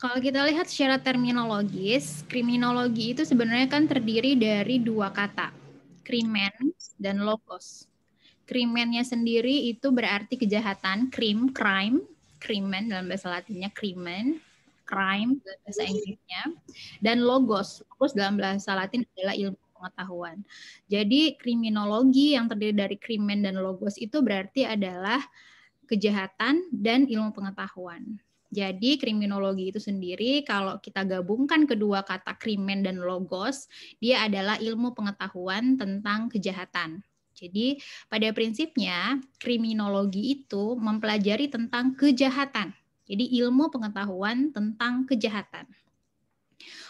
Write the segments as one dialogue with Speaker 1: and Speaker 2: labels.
Speaker 1: Kalau kita lihat secara terminologis, kriminologi itu sebenarnya kan terdiri dari dua kata, krimen dan logos. Krimennya sendiri itu berarti kejahatan, crime, krimen dalam bahasa Latinnya krimen, crime dalam bahasa Inggrisnya, dan logos dalam bahasa Latin adalah ilmu pengetahuan. Jadi kriminologi yang terdiri dari krimen dan logos itu berarti adalah kejahatan dan ilmu pengetahuan. Jadi kriminologi itu sendiri kalau kita gabungkan kedua kata krimen dan logos, dia adalah ilmu pengetahuan tentang kejahatan. Jadi pada prinsipnya kriminologi itu mempelajari tentang kejahatan. Jadi ilmu pengetahuan tentang kejahatan.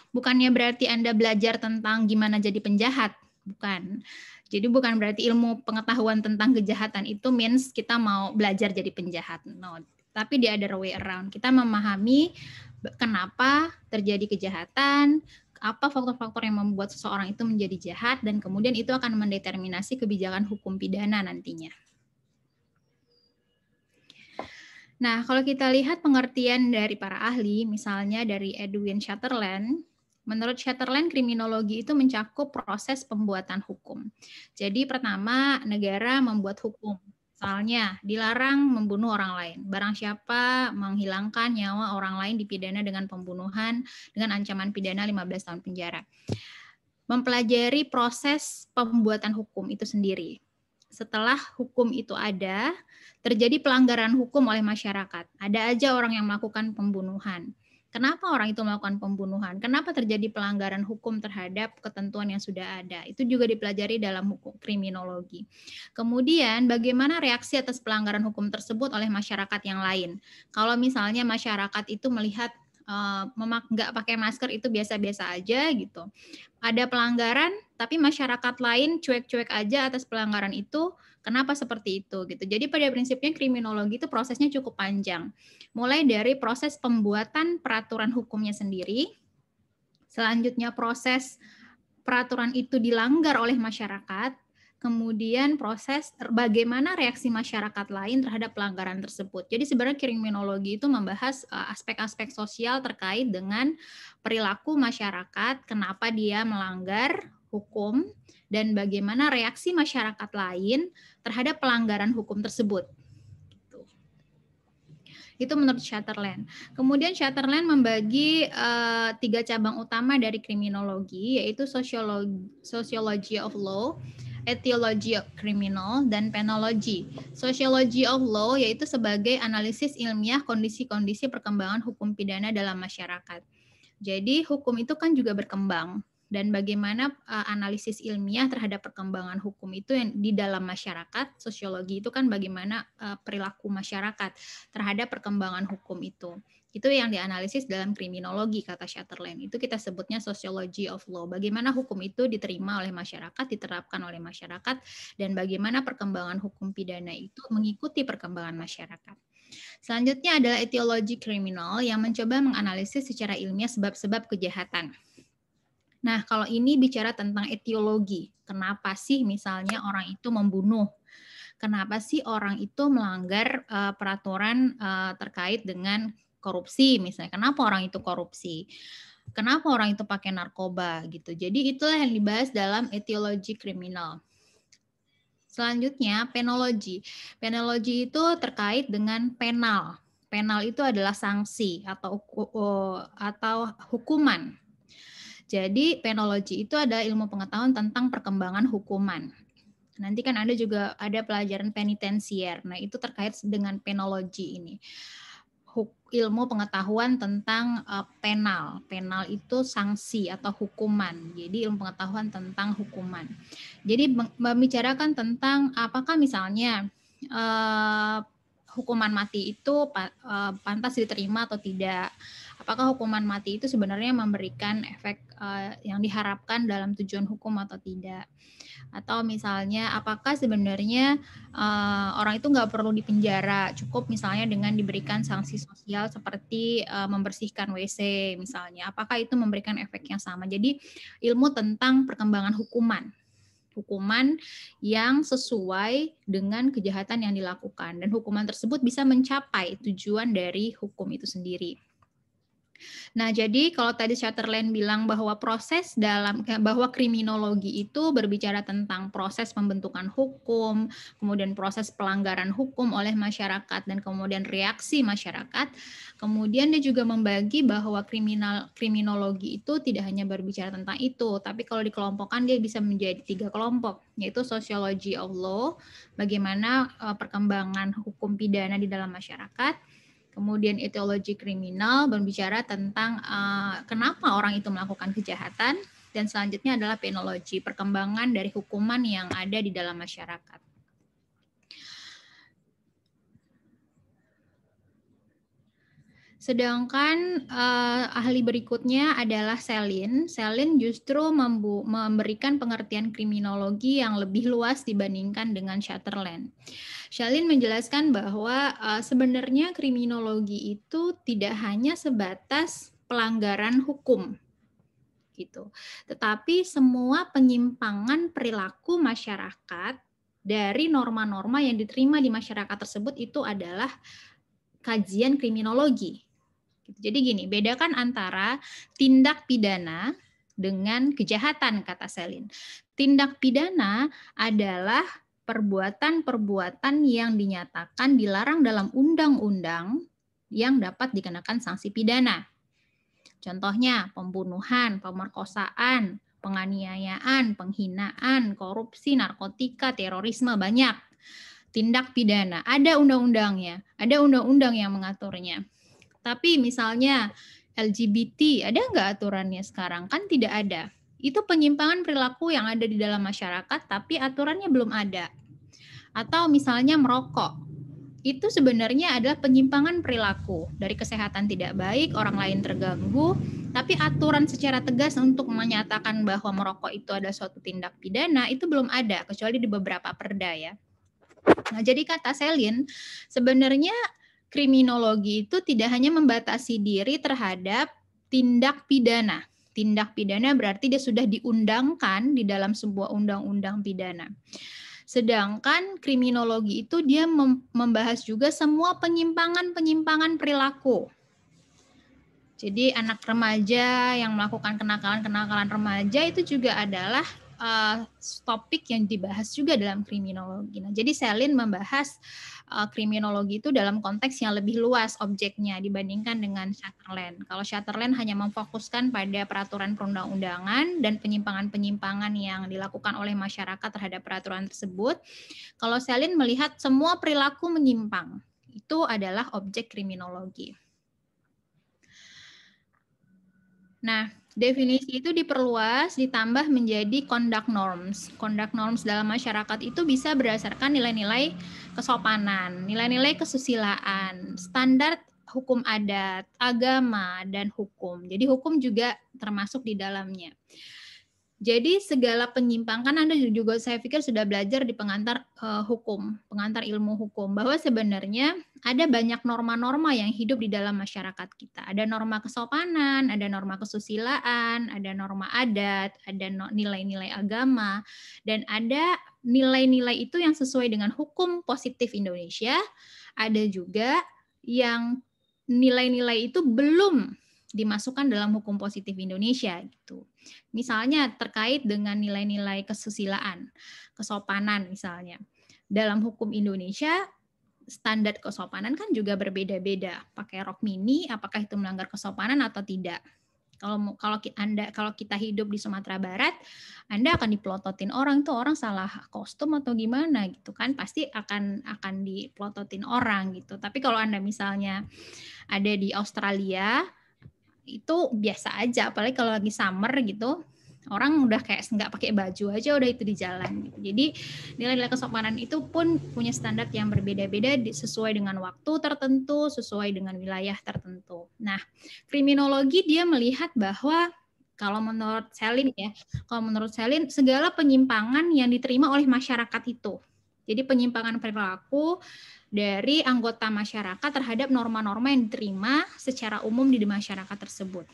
Speaker 1: Bukannya berarti Anda belajar tentang gimana jadi penjahat, bukan. Jadi bukan berarti ilmu pengetahuan tentang kejahatan itu means kita mau belajar jadi penjahat. No, tapi the other way around. Kita memahami kenapa terjadi kejahatan, apa faktor-faktor yang membuat seseorang itu menjadi jahat, dan kemudian itu akan mendeterminasi kebijakan hukum pidana nantinya. Nah, kalau kita lihat pengertian dari para ahli, misalnya dari Edwin Sutherland, menurut Sutherland, kriminologi itu mencakup proses pembuatan hukum. Jadi pertama, negara membuat hukum. Misalnya, dilarang membunuh orang lain. Barang siapa menghilangkan nyawa orang lain dipidana dengan pembunuhan dengan ancaman pidana 15 tahun penjara. Mempelajari proses pembuatan hukum itu sendiri. Setelah hukum itu ada, terjadi pelanggaran hukum oleh masyarakat. Ada aja orang yang melakukan pembunuhan. Kenapa orang itu melakukan pembunuhan? Kenapa terjadi pelanggaran hukum terhadap ketentuan yang sudah ada? Itu juga dipelajari dalam hukum kriminologi. Kemudian, bagaimana reaksi atas pelanggaran hukum tersebut oleh masyarakat yang lain? Kalau misalnya masyarakat itu melihat nggak pakai masker itu biasa-biasa aja gitu. Ada pelanggaran, tapi masyarakat lain cuek-cuek aja atas pelanggaran itu. Kenapa seperti itu gitu. Jadi pada prinsipnya kriminologi itu prosesnya cukup panjang. Mulai dari proses pembuatan peraturan hukumnya sendiri, selanjutnya proses peraturan itu dilanggar oleh masyarakat, kemudian proses bagaimana reaksi masyarakat lain terhadap pelanggaran tersebut. Jadi sebenarnya kriminologi itu membahas aspek-aspek sosial terkait dengan perilaku masyarakat, kenapa dia melanggar hukum, dan bagaimana reaksi masyarakat lain terhadap pelanggaran hukum tersebut. Itu menurut Sutherland. Kemudian Sutherland membagi 3 cabang utama dari kriminologi, yaitu sociology of law, etiology of criminal, dan penology. Sociology of law yaitu sebagai analisis ilmiah kondisi-kondisi perkembangan hukum pidana dalam masyarakat. Jadi hukum itu kan juga berkembang, dan bagaimana analisis ilmiah terhadap perkembangan hukum itu yang di dalam masyarakat. Sosiologi itu kan bagaimana perilaku masyarakat terhadap perkembangan hukum itu. Itu yang dianalisis dalam kriminologi, kata Sutherland. Itu kita sebutnya sociology of law. Bagaimana hukum itu diterima oleh masyarakat, diterapkan oleh masyarakat, dan bagaimana perkembangan hukum pidana itu mengikuti perkembangan masyarakat. Selanjutnya adalah etiologi kriminal yang mencoba menganalisis secara ilmiah sebab-sebab kejahatan. Nah, kalau ini bicara tentang etiologi, kenapa sih misalnya orang itu membunuh? Kenapa sih orang itu melanggar peraturan terkait dengan korupsi misalnya? Kenapa orang itu korupsi? Kenapa orang itu pakai narkoba gitu? Jadi itulah yang dibahas dalam etiologi kriminal. Selanjutnya, penologi. Penologi itu terkait dengan penal. Penal itu adalah sanksi atau hukuman. Jadi, penologi itu adalah ilmu pengetahuan tentang perkembangan hukuman. Nanti kan ada juga ada pelajaran penitensier. Nah, itu terkait dengan penologi ini. Ilmu pengetahuan tentang penal. Penal itu sanksi atau hukuman. Jadi ilmu pengetahuan tentang hukuman. Jadi membicarakan tentang apakah misalnya hukuman mati itu pantas diterima atau tidak. Apakah hukuman mati itu sebenarnya memberikan efek yang diharapkan dalam tujuan hukum atau tidak. Atau misalnya apakah sebenarnya orang itu nggak perlu dipenjara, cukup misalnya dengan diberikan sanksi sosial seperti membersihkan WC misalnya. Apakah itu memberikan efek yang sama? Jadi ilmu tentang perkembangan hukuman yang sesuai dengan kejahatan yang dilakukan, dan hukuman tersebut bisa mencapai tujuan dari hukum itu sendiri. Nah, jadi kalau tadi Sutherland bilang bahwa bahwa kriminologi itu berbicara tentang proses pembentukan hukum, kemudian proses pelanggaran hukum oleh masyarakat dan kemudian reaksi masyarakat. Kemudian dia juga membagi bahwa kriminologi itu tidak hanya berbicara tentang itu, tapi kalau dikelompokkan dia bisa menjadi 3 kelompok, yaitu sociology of law, bagaimana perkembangan hukum pidana di dalam masyarakat. Kemudian etiologi kriminal berbicara tentang kenapa orang itu melakukan kejahatan, dan selanjutnya adalah penologi, perkembangan dari hukuman yang ada di dalam masyarakat. Sedangkan ahli berikutnya adalah Selin. Selin justru memberikan pengertian kriminologi yang lebih luas dibandingkan dengan Sutherland. Shalin menjelaskan bahwa sebenarnya kriminologi itu tidak hanya sebatas pelanggaran hukum, gitu, tetapi semua penyimpangan perilaku masyarakat dari norma-norma yang diterima di masyarakat tersebut itu adalah kajian kriminologi. Jadi gini, bedakan antara tindak pidana dengan kejahatan, kata Selin. Tindak pidana adalah perbuatan-perbuatan yang dinyatakan dilarang dalam undang-undang yang dapat dikenakan sanksi pidana. Contohnya pembunuhan, pemerkosaan, penganiayaan, penghinaan, korupsi, narkotika, terorisme, banyak. Tindak pidana, ada undang-undangnya, ada undang-undang yang mengaturnya. Tapi misalnya LGBT, ada nggak aturannya sekarang? Kan tidak ada. Itu penyimpangan perilaku yang ada di dalam masyarakat, tapi aturannya belum ada. Atau misalnya merokok, itu sebenarnya adalah penyimpangan perilaku. Dari kesehatan tidak baik, orang lain terganggu, tapi aturan secara tegas untuk menyatakan bahwa merokok itu ada suatu tindak pidana, itu belum ada, kecuali di beberapa perda ya. Nah, jadi kata Selin, sebenarnya kriminologi itu tidak hanya membatasi diri terhadap tindak pidana. Tindak pidana berarti dia sudah diundangkan di dalam sebuah undang-undang pidana. Sedangkan kriminologi itu dia membahas juga semua penyimpangan-penyimpangan perilaku. Jadi anak remaja yang melakukan kenakalan-kenakalan remaja itu juga adalah topik yang dibahas juga dalam kriminologi. Nah, jadi Selin membahas kriminologi itu dalam konteks yang lebih luas objeknya dibandingkan dengan Sutherland. Kalau Sutherland hanya memfokuskan pada peraturan perundang-undangan dan penyimpangan-penyimpangan yang dilakukan oleh masyarakat terhadap peraturan tersebut. Kalau Selin melihat semua perilaku menyimpang, itu adalah objek kriminologi. Nah, definisi itu diperluas ditambah menjadi conduct norms. Conduct norms dalam masyarakat itu bisa berdasarkan nilai-nilai kesopanan, nilai-nilai kesusilaan, standar hukum adat, agama, dan hukum. Jadi hukum juga termasuk di dalamnya. Jadi segala penyimpangan, kan Anda juga saya pikir sudah belajar di pengantar hukum, pengantar ilmu hukum, bahwa sebenarnya ada banyak norma-norma yang hidup di dalam masyarakat kita. Ada norma kesopanan, ada norma kesusilaan, ada norma adat, ada nilai-nilai agama, dan ada nilai-nilai itu yang sesuai dengan hukum positif Indonesia. Ada juga yang nilai-nilai itu belum dimasukkan dalam hukum positif Indonesia gitu. Misalnya terkait dengan nilai-nilai kesusilaan, kesopanan misalnya. Dalam hukum Indonesia standar kesopanan kan juga berbeda-beda. Pakai rok mini apakah itu melanggar kesopanan atau tidak? Kalau kita hidup di Sumatera Barat, Anda akan dipelototin orang tuh, orang salah kostum atau gimana gitu kan, pasti akan dipelototin orang gitu. Tapi kalau Anda misalnya ada di Australia, itu biasa aja, apalagi kalau lagi summer gitu, orang udah kayak nggak pakai baju aja udah itu di jalan gitu. Jadi nilai-nilai kesopanan itu pun punya standar yang berbeda-beda sesuai dengan waktu tertentu, sesuai dengan wilayah tertentu. Nah, kriminologi dia melihat bahwa kalau menurut Selin segala penyimpangan yang diterima oleh masyarakat itu. Jadi penyimpangan perilaku dari anggota masyarakat terhadap norma-norma yang diterima secara umum di masyarakat tersebut.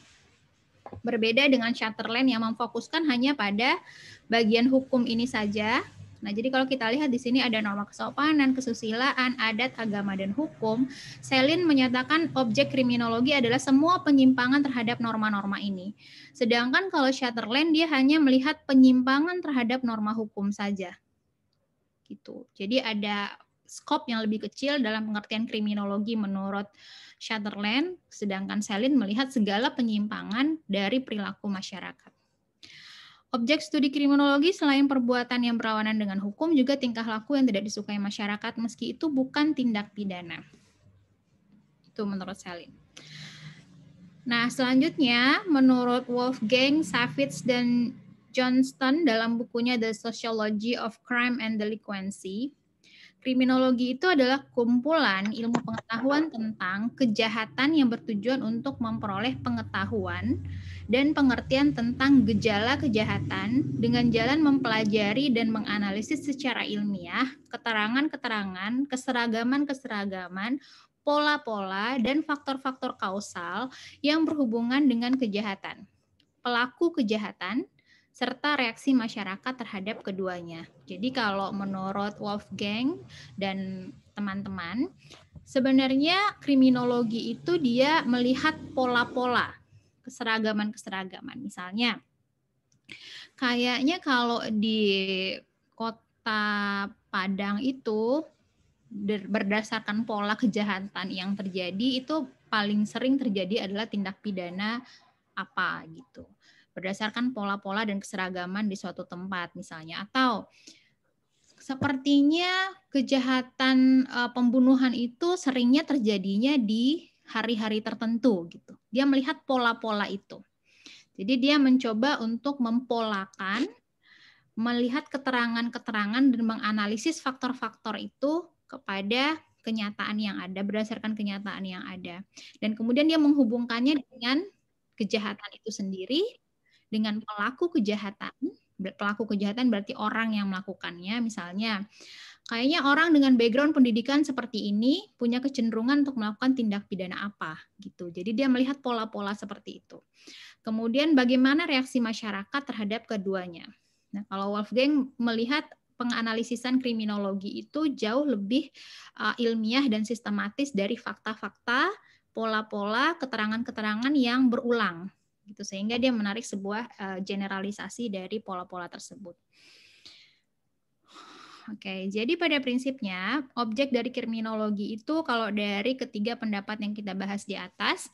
Speaker 1: Berbeda dengan Sutherland yang memfokuskan hanya pada bagian hukum ini saja, Nah, jadi kalau kita lihat di sini ada norma kesopanan, kesusilaan, adat, agama, dan hukum. Selin menyatakan objek kriminologi adalah semua penyimpangan terhadap norma-norma ini. Sedangkan kalau Sutherland dia hanya melihat penyimpangan terhadap norma hukum saja. Gitu. Jadi ada skop yang lebih kecil dalam pengertian kriminologi menurut Sutherland, sedangkan Selin melihat segala penyimpangan dari perilaku masyarakat. Objek studi kriminologi selain perbuatan yang berlawanan dengan hukum juga tingkah laku yang tidak disukai masyarakat meski itu bukan tindak pidana. Itu menurut Selin. Nah, selanjutnya menurut Wolfgang Savitz dan Johnston dalam bukunya The Sociology of Crime and Delinquency, kriminologi itu adalah kumpulan ilmu pengetahuan tentang kejahatan yang bertujuan untuk memperoleh pengetahuan dan pengertian tentang gejala kejahatan dengan jalan mempelajari dan menganalisis secara ilmiah keterangan-keterangan, keseragaman-keseragaman, pola-pola, dan faktor-faktor kausal yang berhubungan dengan kejahatan, pelaku kejahatan, serta reaksi masyarakat terhadap keduanya. Jadi kalau menurut Wolfgang dan teman-teman, sebenarnya kriminologi itu dia melihat pola-pola, keseragaman-keseragaman. Misalnya, kayaknya kalau di kota Padang itu berdasarkan pola kejahatan yang terjadi itu paling sering terjadi adalah tindak pidana apa gitu. Berdasarkan pola-pola dan keseragaman di suatu tempat misalnya, atau sepertinya kejahatan pembunuhan itu seringnya terjadinya di hari-hari tertentu gitu. Dia melihat pola-pola itu. Jadi dia mencoba untuk mempolakan, melihat keterangan-keterangan dan menganalisis faktor-faktor itu kepada kenyataan yang ada, berdasarkan kenyataan yang ada. Dan kemudian dia menghubungkannya dengan kejahatan itu sendiri, dengan pelaku kejahatan. Pelaku kejahatan berarti orang yang melakukannya. Misalnya, kayaknya orang dengan background pendidikan seperti ini punya kecenderungan untuk melakukan tindak pidana apa gitu. Jadi dia melihat pola-pola seperti itu. Kemudian bagaimana reaksi masyarakat terhadap keduanya. Nah, kalau Wolfgang melihat penganalisisan kriminologi itu jauh lebih ilmiah dan sistematis dari fakta-fakta, pola-pola, keterangan-keterangan yang berulang gitu, sehingga dia menarik sebuah generalisasi dari pola-pola tersebut. Oke, jadi pada prinsipnya objek dari kriminologi itu kalau dari ketiga pendapat yang kita bahas di atas,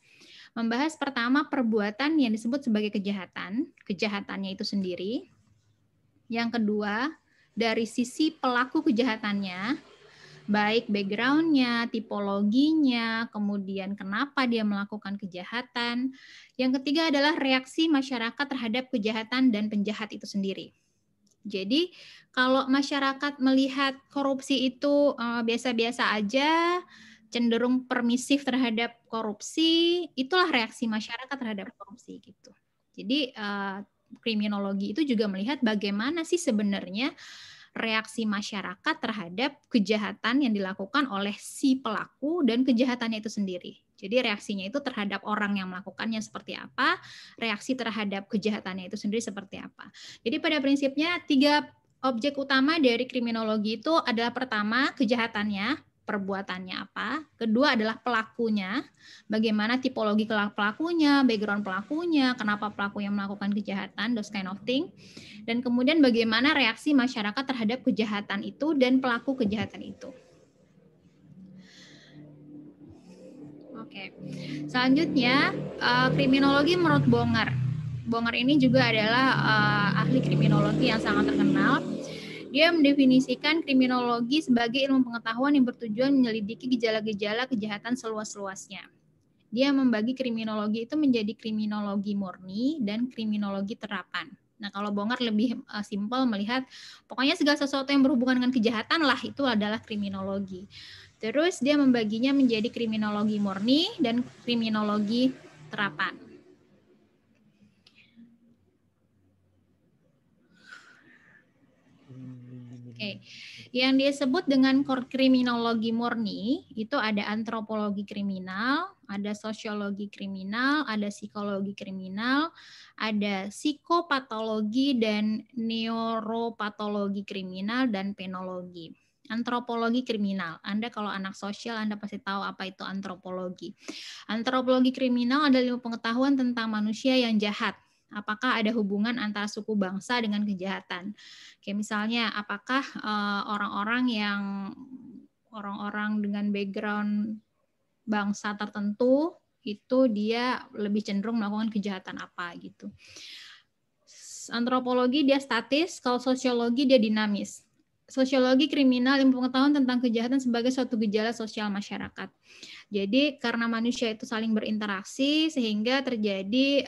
Speaker 1: membahas pertama perbuatan yang disebut sebagai kejahatan, kejahatannya itu sendiri. Yang kedua, dari sisi pelaku kejahatannya, baik background-nya, tipologinya, kemudian kenapa dia melakukan kejahatan. Yang ketiga adalah reaksi masyarakat terhadap kejahatan dan penjahat itu sendiri. Jadi kalau masyarakat melihat korupsi itu biasa-biasa aja, cenderung permisif terhadap korupsi, itulah reaksi masyarakat terhadap korupsi gitu. Jadi kriminologi itu juga melihat bagaimana sih sebenarnya reaksi masyarakat terhadap kejahatan yang dilakukan oleh si pelaku dan kejahatannya itu sendiri. Jadi reaksinya itu terhadap orang yang melakukannya seperti apa, reaksi terhadap kejahatannya itu sendiri seperti apa. Jadi pada prinsipnya tiga objek utama dari kriminologi itu adalah pertama kejahatannya, perbuatannya apa, kedua adalah pelakunya, bagaimana tipologi pelakunya, background pelakunya, kenapa pelaku yang melakukan kejahatan, those kind of thing. Dan kemudian bagaimana reaksi masyarakat terhadap kejahatan itu dan pelaku kejahatan itu. Oke. Selanjutnya, kriminologi menurut Bonger. Bonger ini juga adalah ahli kriminologi yang sangat terkenal. Dia mendefinisikan kriminologi sebagai ilmu pengetahuan yang bertujuan menyelidiki gejala-gejala kejahatan seluas-luasnya. Dia membagi kriminologi itu menjadi kriminologi murni dan kriminologi terapan. Nah, kalau Bonger lebih simpel melihat pokoknya segala sesuatu yang berhubungan dengan kejahatan lah itu adalah kriminologi. Terus dia membaginya menjadi kriminologi murni dan kriminologi terapan. Oke. Yang disebut dengan kriminologi murni itu ada antropologi kriminal, ada sosiologi kriminal, ada psikologi kriminal, ada psikopatologi dan neuropatologi kriminal, dan penologi. Antropologi kriminal. Anda kalau anak sosial Anda pasti tahu apa itu antropologi. Antropologi kriminal adalah ilmu pengetahuan tentang manusia yang jahat. Apakah ada hubungan antara suku bangsa dengan kejahatan? Kayak misalnya, apakah orang-orang dengan background bangsa tertentu itu dia lebih cenderung melakukan kejahatan apa gitu. Antropologi dia statis, kalau sosiologi dia dinamis. Sosiologi kriminal ilmu pengetahuan tentang kejahatan sebagai suatu gejala sosial masyarakat. Jadi karena manusia itu saling berinteraksi sehingga terjadi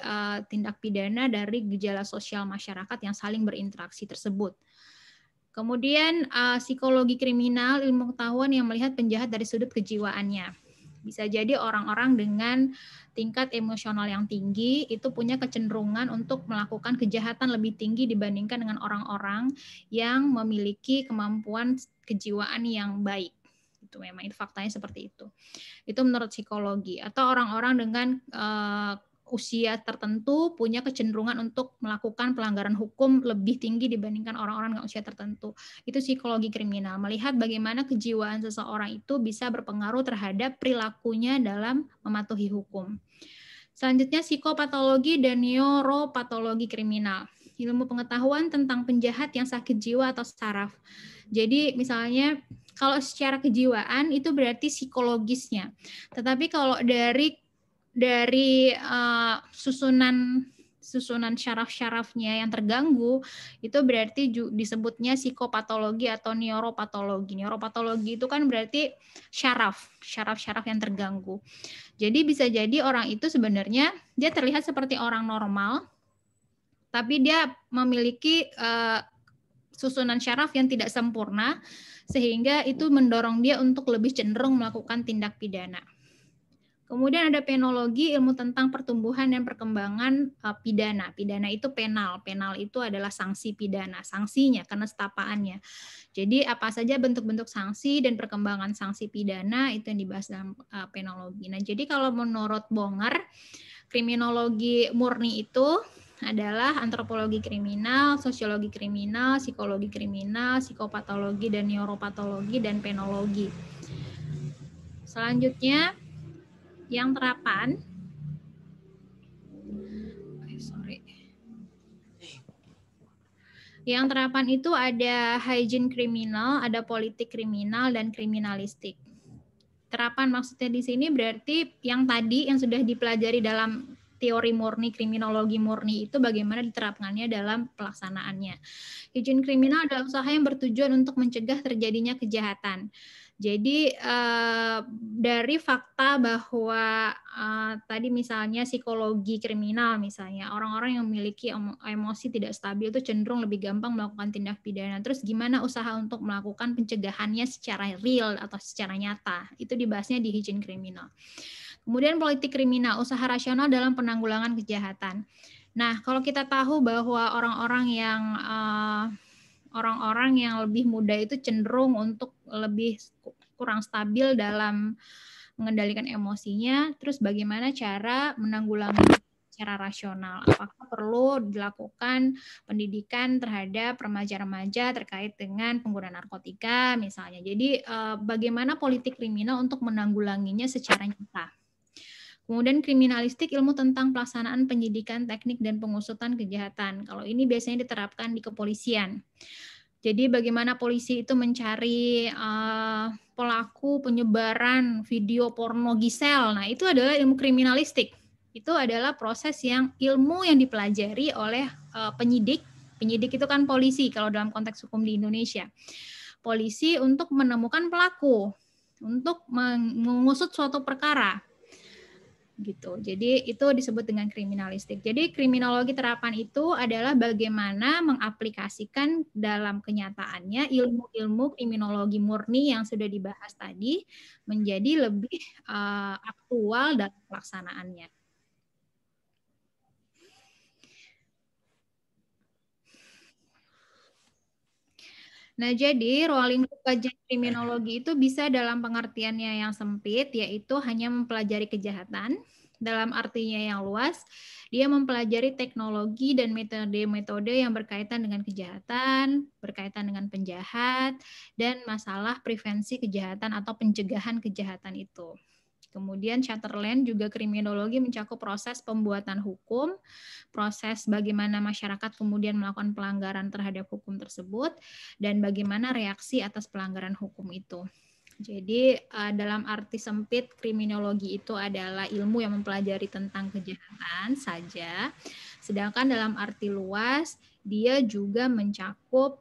Speaker 1: tindak pidana dari gejala sosial masyarakat yang saling berinteraksi tersebut. Kemudian psikologi kriminal ilmu pengetahuan yang melihat penjahat dari sudut kejiwaannya. Bisa jadi orang-orang dengan tingkat emosional yang tinggi itu punya kecenderungan untuk melakukan kejahatan lebih tinggi dibandingkan dengan orang-orang yang memiliki kemampuan kejiwaan yang baik. Itu memang itu faktanya seperti itu. Itu menurut psikologi. Atau orang-orang dengan usia tertentu punya kecenderungan untuk melakukan pelanggaran hukum lebih tinggi dibandingkan orang-orang dengan usia tertentu. Itu psikologi kriminal, melihat bagaimana kejiwaan seseorang itu bisa berpengaruh terhadap perilakunya dalam mematuhi hukum. Selanjutnya psikopatologi dan neuropatologi kriminal. Ilmu pengetahuan tentang penjahat yang sakit jiwa atau saraf. Jadi misalnya kalau secara kejiwaan itu berarti psikologisnya. Tetapi kalau dari susunan syaraf-syarafnya yang terganggu, itu berarti disebutnya psikopatologi atau neuropatologi. Neuropatologi itu kan berarti syaraf-syaraf yang terganggu. Jadi bisa jadi orang itu sebenarnya dia terlihat seperti orang normal, tapi dia memiliki susunan syaraf yang tidak sempurna, sehingga itu mendorong dia untuk lebih cenderung melakukan tindak pidana. Kemudian ada penologi, ilmu tentang pertumbuhan dan perkembangan pidana. Pidana itu penal. Penal itu adalah sanksi pidana, sanksinya, kenestapaannya. Jadi apa saja bentuk-bentuk sanksi dan perkembangan sanksi pidana itu yang dibahas dalam penologi. Nah, jadi kalau menurut Bonger, kriminologi murni itu adalah antropologi kriminal, sosiologi kriminal, psikologi kriminal, psikopatologi dan neuropatologi, dan penologi. Selanjutnya, yang terapan, yang terapan itu ada hygiene kriminal, ada politik kriminal, dan kriminalistik. Terapan maksudnya di sini berarti yang tadi yang sudah dipelajari dalam teori murni, kriminologi murni itu bagaimana diterapkannya dalam pelaksanaannya. Hygiene kriminal adalah usaha yang bertujuan untuk mencegah terjadinya kejahatan. Jadi dari fakta bahwa tadi misalnya psikologi kriminal, misalnya orang-orang yang memiliki emosi tidak stabil itu cenderung lebih gampang melakukan tindak pidana. Terus gimana usaha untuk melakukan pencegahannya secara real atau secara nyata? Itu dibahasnya di hygiene kriminal. Kemudian politik kriminal, usaha rasional dalam penanggulangan kejahatan. Nah, kalau kita tahu bahwa orang-orang yang lebih muda itu cenderung untuk lebih kurang stabil dalam mengendalikan emosinya, terus bagaimana cara menanggulangi secara rasional? Apakah perlu dilakukan pendidikan terhadap remaja-remaja terkait dengan penggunaan narkotika misalnya? Jadi bagaimana politik kriminal untuk menanggulanginya secara nyata? Kemudian kriminalistik, ilmu tentang pelaksanaan penyidikan, teknik, dan pengusutan kejahatan. Kalau ini biasanya diterapkan di kepolisian. Jadi bagaimana polisi itu mencari pelaku penyebaran video porno Gisel. Nah, itu adalah ilmu kriminalistik. Itu adalah proses ilmu yang dipelajari oleh penyidik. Penyidik itu kan polisi kalau dalam konteks hukum di Indonesia. Polisi untuk menemukan pelaku, untuk mengusut suatu perkara. Gitu. Jadi itu disebut dengan kriminalistik. Jadi kriminologi terapan itu adalah bagaimana mengaplikasikan dalam kenyataannya ilmu-ilmu kriminologi murni yang sudah dibahas tadi menjadi lebih aktual dalam pelaksanaannya. Nah, jadi ruang lingkup kajian kriminologi itu bisa dalam pengertiannya yang sempit, yaitu hanya mempelajari kejahatan. Dalam artinya yang luas, dia mempelajari teknologi dan metode-metode yang berkaitan dengan kejahatan, berkaitan dengan penjahat, dan masalah prevensi kejahatan atau pencegahan kejahatan itu. Kemudian Chatterland juga kriminologi mencakup proses pembuatan hukum, proses bagaimana masyarakat kemudian melakukan pelanggaran terhadap hukum tersebut, dan bagaimana reaksi atas pelanggaran hukum itu. Jadi dalam arti sempit, kriminologi itu adalah ilmu yang mempelajari tentang kejahatan saja, sedangkan dalam arti luas, dia juga mencakup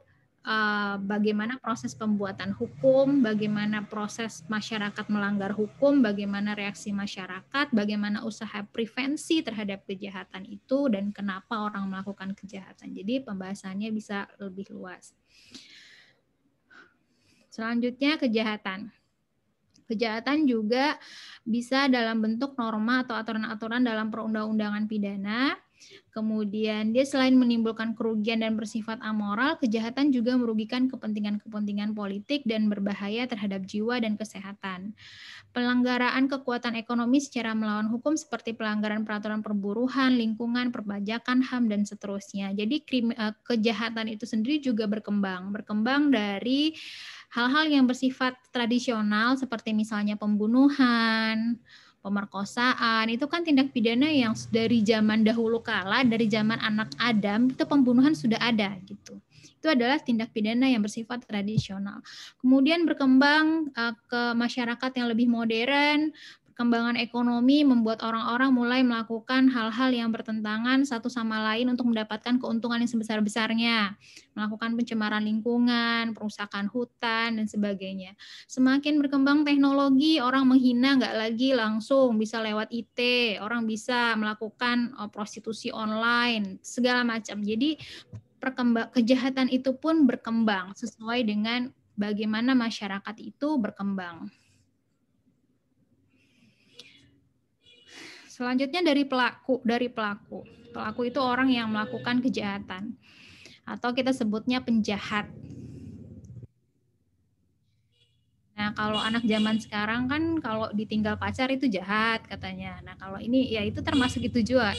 Speaker 1: bagaimana proses pembuatan hukum, bagaimana proses masyarakat melanggar hukum, bagaimana reaksi masyarakat, bagaimana usaha prevensi terhadap kejahatan itu, dan kenapa orang melakukan kejahatan. Jadi pembahasannya bisa lebih luas. Selanjutnya kejahatan. Kejahatan juga bisa dalam bentuk norma atau aturan-aturan dalam perundang-undangan pidana. Kemudian dia selain menimbulkan kerugian dan bersifat amoral, kejahatan juga merugikan kepentingan-kepentingan politik dan berbahaya terhadap jiwa dan kesehatan. Pelanggaran kekuatan ekonomi secara melawan hukum seperti pelanggaran peraturan perburuhan, lingkungan, perpajakan, HAM, dan seterusnya. Jadi kejahatan itu sendiri juga berkembang dari hal-hal yang bersifat tradisional seperti misalnya pembunuhan, pemerkosaan, itu kan tindak pidana yang dari zaman dahulu kala, dari zaman anak Adam, itu pembunuhan sudah ada gitu. Itu adalah tindak pidana yang bersifat tradisional. Kemudian berkembang ke masyarakat yang lebih modern, perkembangan ekonomi membuat orang-orang mulai melakukan hal-hal yang bertentangan satu sama lain untuk mendapatkan keuntungan yang sebesar-besarnya, melakukan pencemaran lingkungan, perusakan hutan, dan sebagainya. Semakin berkembang teknologi, orang menghina nggak lagi langsung, bisa lewat IT, orang bisa melakukan prostitusi online, segala macam. Jadi kejahatan itu pun berkembang sesuai dengan bagaimana masyarakat itu berkembang. Selanjutnya dari pelaku. Pelaku itu orang yang melakukan kejahatan atau kita sebutnya penjahat. Nah, kalau anak zaman sekarang kan kalau ditinggal pacar itu jahat katanya. Nah, kalau ini ya itu termasuk itu juga.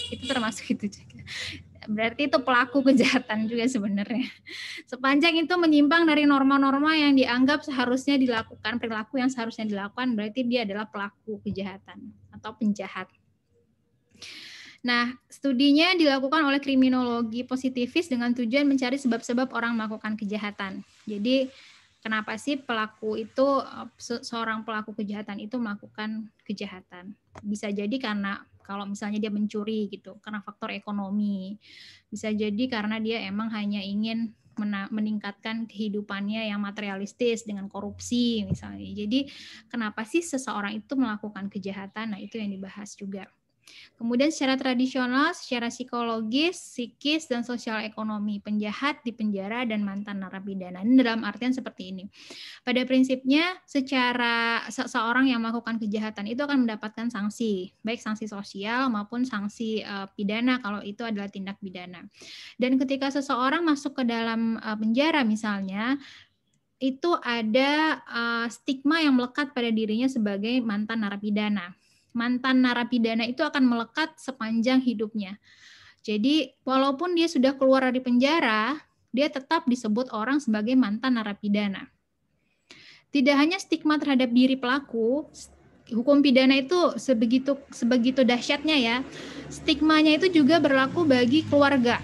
Speaker 1: Berarti itu pelaku kejahatan juga sebenarnya. Sepanjang itu menyimpang dari norma-norma yang dianggap seharusnya dilakukan, perilaku yang seharusnya dilakukan, berarti dia adalah pelaku kejahatan atau penjahat. Nah, studinya dilakukan oleh kriminologi positivis dengan tujuan mencari sebab-sebab orang melakukan kejahatan. Jadi, kenapa sih pelaku itu, seorang pelaku kejahatan itu melakukan kejahatan? Bisa jadi karena kalau misalnya dia mencuri gitu, karena faktor ekonomi. Bisa jadi karena dia emang hanya ingin meningkatkan kehidupannya yang materialistis dengan korupsi misalnya. Jadi, kenapa sih seseorang itu melakukan kejahatan? Nah, itu yang dibahas juga. Kemudian secara tradisional, secara psikologis, psikis, dan sosial ekonomi, penjahat dipenjara dan mantan narapidana. Ini dalam artian seperti ini. Pada prinsipnya, secara seseorang yang melakukan kejahatan itu akan mendapatkan sanksi, baik sanksi sosial maupun sanksi pidana kalau itu adalah tindak pidana. Dan ketika seseorang masuk ke dalam penjara misalnya, itu ada stigma yang melekat pada dirinya sebagai mantan narapidana. Mantan narapidana itu akan melekat sepanjang hidupnya. Jadi walaupun dia sudah keluar dari penjara, dia tetap disebut orang sebagai mantan narapidana. Tidak hanya stigma terhadap diri pelaku, hukum pidana itu sebegitu dahsyatnya ya. Stigmanya itu juga berlaku bagi keluarga.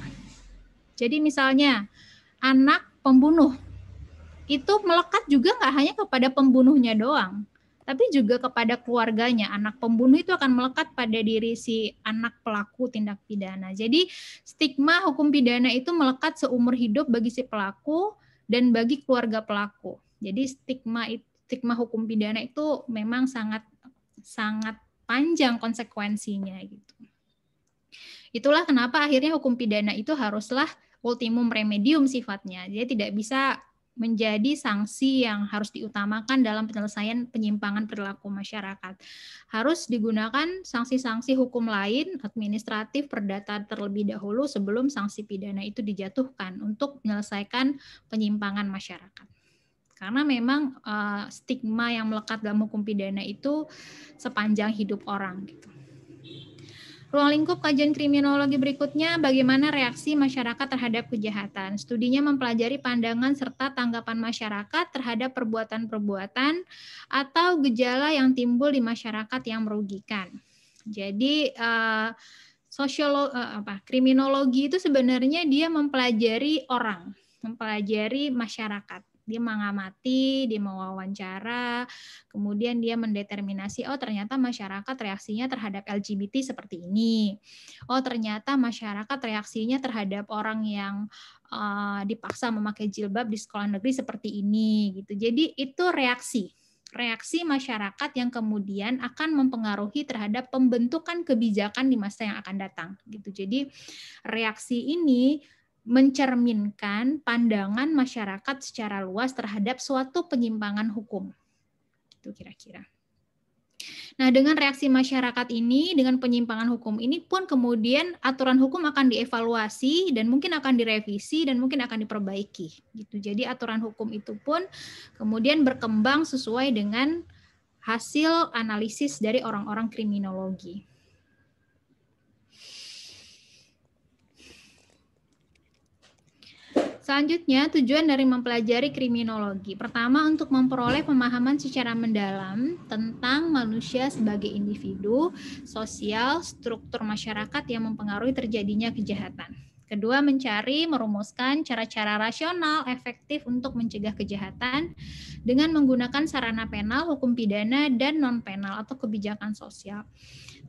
Speaker 1: Jadi misalnya anak pembunuh itu melekat juga nggak hanya kepada pembunuhnya doang, tapi juga kepada keluarganya. Anak pembunuh itu akan melekat pada diri si anak pelaku tindak pidana. Jadi stigma hukum pidana itu melekat seumur hidup bagi si pelaku dan bagi keluarga pelaku. Jadi stigma hukum pidana itu memang sangat panjang konsekuensinya gitu. Itulah kenapa akhirnya hukum pidana itu haruslah ultimum remedium sifatnya. Dia tidak bisa menjadi sanksi yang harus diutamakan dalam penyelesaian penyimpangan perilaku masyarakat. Harus digunakan sanksi-sanksi hukum lain, administratif, perdata terlebih dahulu sebelum sanksi pidana itu dijatuhkan untuk menyelesaikan penyimpangan masyarakat. Karena memang stigma yang melekat dalam hukum pidana itu sepanjang hidup orang gitu. Ruang lingkup kajian kriminologi berikutnya, bagaimana reaksi masyarakat terhadap kejahatan. Studinya mempelajari pandangan serta tanggapan masyarakat terhadap perbuatan-perbuatan atau gejala yang timbul di masyarakat yang merugikan. Jadi kriminologi itu sebenarnya dia mempelajari orang, mempelajari masyarakat. Dia mengamati, dia mewawancara, kemudian dia mendeterminasi, oh ternyata masyarakat reaksinya terhadap LGBT seperti ini. Oh ternyata masyarakat reaksinya terhadap orang yang dipaksa memakai jilbab di sekolah negeri seperti ini gitu. Jadi itu reaksi masyarakat yang kemudian akan mempengaruhi terhadap pembentukan kebijakan di masa yang akan datang gitu. Jadi reaksi ini mencerminkan pandangan masyarakat secara luas terhadap suatu penyimpangan hukum. Itu kira-kira. Nah, dengan reaksi masyarakat ini, dengan penyimpangan hukum ini pun kemudian aturan hukum akan dievaluasi dan mungkin akan direvisi dan mungkin akan diperbaiki. Gitu. Jadi aturan hukum itu pun kemudian berkembang sesuai dengan hasil analisis dari orang-orang kriminologi. Selanjutnya, tujuan dari mempelajari kriminologi. Pertama, untuk memperoleh pemahaman secara mendalam tentang manusia sebagai individu, sosial, struktur masyarakat yang mempengaruhi terjadinya kejahatan. Kedua, mencari, merumuskan cara-cara rasional, efektif untuk mencegah kejahatan dengan menggunakan sarana penal, hukum pidana, dan non-penal atau kebijakan sosial.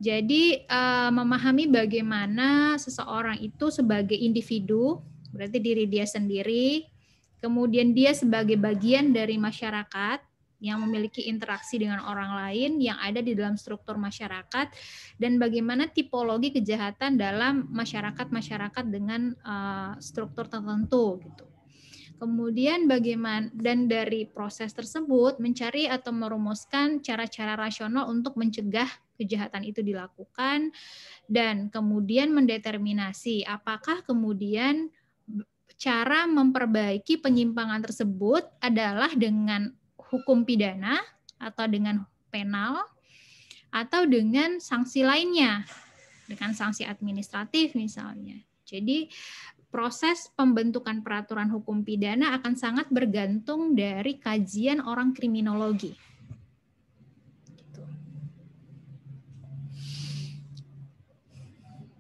Speaker 1: Jadi, memahami bagaimana seseorang itu sebagai individu, berarti diri dia sendiri, kemudian dia sebagai bagian dari masyarakat yang memiliki interaksi dengan orang lain yang ada di dalam struktur masyarakat, dan bagaimana tipologi kejahatan dalam masyarakat-masyarakat dengan struktur tertentu gitu. Kemudian bagaimana, dan dari proses tersebut mencari atau merumuskan cara-cara rasional untuk mencegah kejahatan itu dilakukan, dan kemudian mendeterminasi apakah kemudian cara memperbaiki penyimpangan tersebut adalah dengan hukum pidana atau dengan penal atau dengan sanksi lainnya, dengan sanksi administratif misalnya. Jadi proses pembentukan peraturan hukum pidana akan sangat bergantung dari kajian orang kriminologi.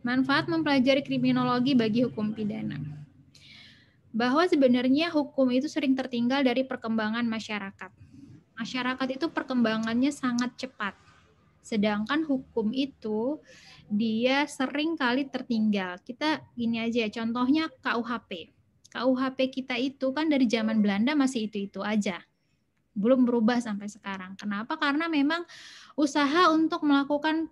Speaker 1: Manfaat mempelajari kriminologi bagi hukum pidana. Bahwa sebenarnya hukum itu sering tertinggal dari perkembangan masyarakat. Masyarakat itu perkembangannya sangat cepat. Sedangkan hukum itu dia sering kali tertinggal. Kita gini aja, contohnya KUHP. KUHP kita itu kan dari zaman Belanda masih itu-itu aja. Belum berubah sampai sekarang. Kenapa? Karena memang usaha untuk melakukan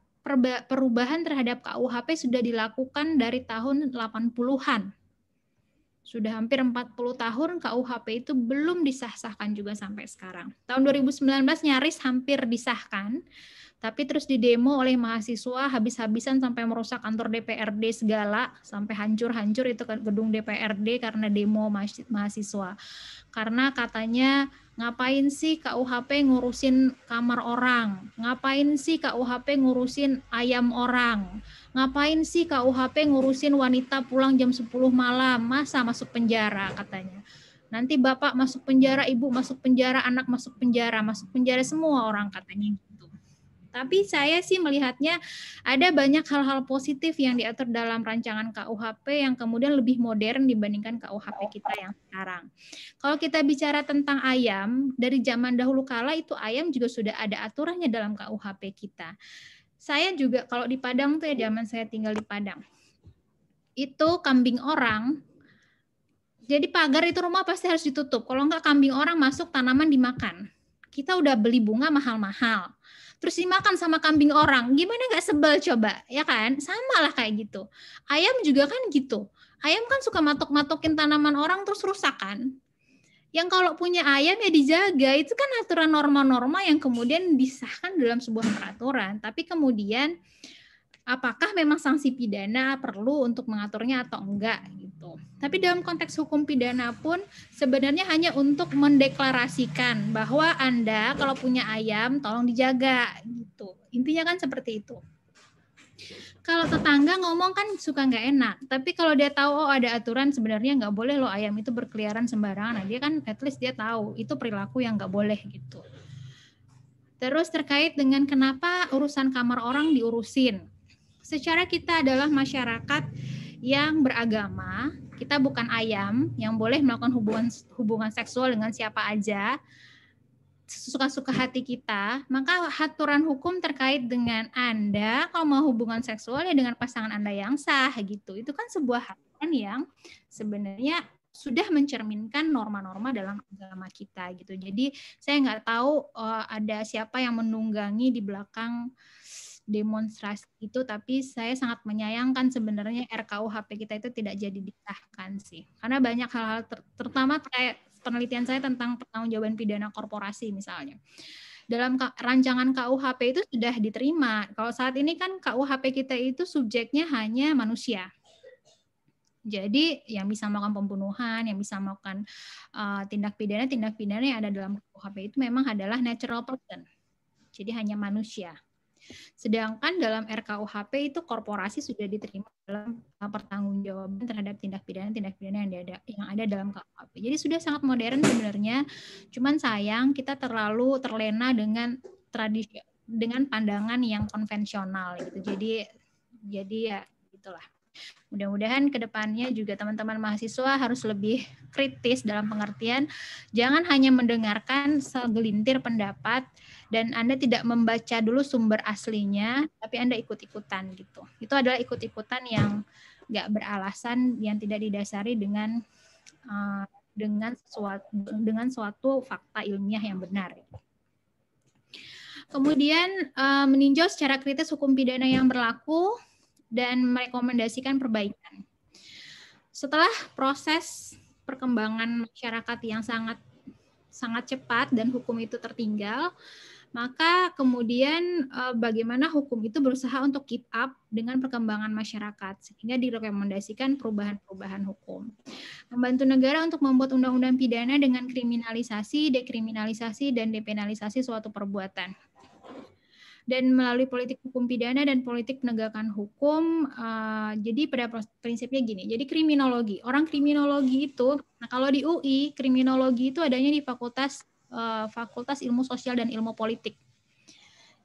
Speaker 1: perubahan terhadap KUHP sudah dilakukan dari tahun 80-an. Sudah hampir 40 tahun KUHP itu belum disahkan juga sampai sekarang. Tahun 2019 nyaris hampir disahkan, tapi terus didemo oleh mahasiswa habis-habisan sampai merusak kantor DPRD segala, sampai hancur-hancur itu gedung DPRD karena demo mahasiswa. Karena katanya ngapain sih KUHP ngurusin kamar orang? Ngapain sih KUHP ngurusin ayam orang? Ngapain sih KUHP ngurusin wanita pulang jam 10 malam? Masa masuk penjara katanya. Nanti bapak masuk penjara, ibu masuk penjara, anak masuk penjara semua orang katanya gitu. Tapi saya sih melihatnya ada banyak hal-hal positif yang diatur dalam rancangan KUHP yang kemudian lebih modern dibandingkan KUHP kita yang sekarang. Kalau kita bicara tentang ayam, dari zaman dahulu kala itu ayam juga sudah ada aturannya dalam KUHP kita. Saya juga kalau di Padang tuh ya, zaman saya tinggal di Padang, itu kambing orang, jadi pagar itu rumah pasti harus ditutup. Kalau enggak kambing orang masuk, tanaman dimakan. Kita udah beli bunga mahal-mahal, terus dimakan sama kambing orang, gimana nggak sebel coba, ya kan? Sama lah kayak gitu. Ayam juga kan gitu. Ayam kan suka matok-matokin tanaman orang terus rusak kan. Yang kalau punya ayam ya dijaga, itu kan aturan norma-norma yang kemudian disahkan dalam sebuah peraturan. Tapi kemudian apakah memang sanksi pidana perlu untuk mengaturnya atau enggak gitu. Tapi dalam konteks hukum pidana pun sebenarnya hanya untuk mendeklarasikan bahwa Anda kalau punya ayam tolong dijaga gitu. Intinya kan seperti itu. Kalau tetangga ngomong kan suka nggak enak, tapi kalau dia tahu oh ada aturan sebenarnya nggak boleh loh ayam itu berkeliaran sembarangan, nah dia kan at least dia tahu itu perilaku yang nggak boleh gitu. Terus terkait dengan kenapa urusan kamar orang diurusin. Secara kita adalah masyarakat yang beragama, kita bukan ayam yang boleh melakukan hubungan seksual dengan siapa aja, suka-suka hati kita, maka aturan hukum terkait dengan Anda kalau mau hubungan seksual ya dengan pasangan Anda yang sah gitu. Itu kan sebuah aturan yang sebenarnya sudah mencerminkan norma-norma dalam agama kita gitu. Jadi saya nggak tahu ada siapa yang menunggangi di belakang demonstrasi itu, tapi saya sangat menyayangkan sebenarnya RKUHP kita itu tidak jadi disahkan sih. Karena banyak hal-hal terutama kayak penelitian saya tentang pertanggungjawaban pidana korporasi misalnya. Dalam rancangan KUHP itu sudah diterima. Kalau saat ini kan KUHP kita itu subjeknya hanya manusia. Jadi yang bisa melakukan pembunuhan, yang bisa melakukan tindak pidana yang ada dalam KUHP itu memang adalah natural person. Jadi hanya manusia. Sedangkan dalam RKUHP itu korporasi sudah diterima dalam pertanggungjawaban terhadap tindak pidana yang ada dalam KUHP. Jadi sudah sangat modern sebenarnya. Cuman sayang kita terlalu terlena dengan tradisi, dengan pandangan yang konvensional gitu. Jadi ya gitulah. Mudah-mudahan ke depannya juga teman-teman mahasiswa harus lebih kritis dalam pengertian jangan hanya mendengarkan segelintir pendapat dan Anda tidak membaca dulu sumber aslinya, tapi Anda ikut-ikutan gitu. Itu adalah ikut-ikutan yang nggak beralasan, yang tidak didasari dengan suatu fakta ilmiah yang benar. Kemudian meninjau secara kritis hukum pidana yang berlaku dan merekomendasikan perbaikan. Setelah proses perkembangan masyarakat yang sangat cepat dan hukum itu tertinggal, maka kemudian bagaimana hukum itu berusaha untuk keep up dengan perkembangan masyarakat sehingga direkomendasikan perubahan-perubahan hukum. Membantu negara untuk membuat undang-undang pidana dengan kriminalisasi, dekriminalisasi, dan depenalisasi suatu perbuatan. Dan melalui politik hukum pidana dan politik penegakan hukum, jadi pada prinsipnya gini, jadi kriminologi, orang kriminologi itu, nah kalau di UI, kriminologi itu adanya di Fakultas Ilmu Sosial dan Ilmu Politik.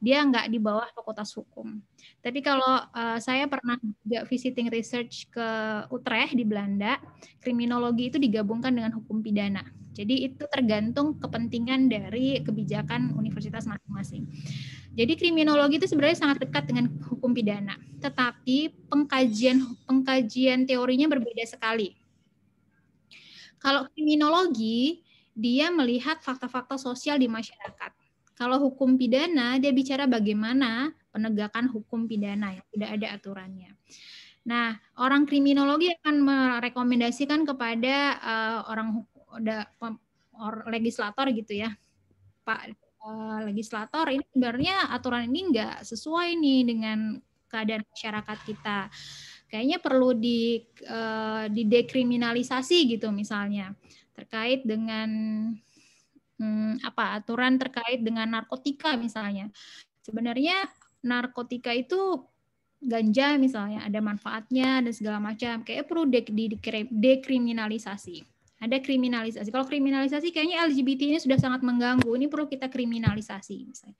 Speaker 1: Dia nggak di bawah Fakultas Hukum. Tapi kalau saya pernah juga visiting research ke Utrecht di Belanda, kriminologi itu digabungkan dengan hukum pidana. Jadi itu tergantung kepentingan dari kebijakan universitas masing-masing. Jadi kriminologi itu sebenarnya sangat dekat dengan hukum pidana, tetapi pengkajian teorinya berbeda sekali. Kalau kriminologi, dia melihat fakta-fakta sosial di masyarakat. Kalau hukum pidana, dia bicara bagaimana penegakan hukum pidana yang tidak ada aturannya. Nah, orang kriminologi akan merekomendasikan kepada legislator gitu ya, Pak legislator, ini sebenarnya aturan ini nggak sesuai nih dengan keadaan masyarakat kita. Kayaknya perlu didekriminalisasi gitu misalnya terkait dengan aturan terkait dengan narkotika misalnya. Sebenarnya narkotika itu ganja misalnya ada manfaatnya dan segala macam, kayak perlu dekriminalisasi. Ada kriminalisasi. Kalau kriminalisasi kayaknya LGBT ini sudah sangat mengganggu. Ini perlu kita kriminalisasi misalnya.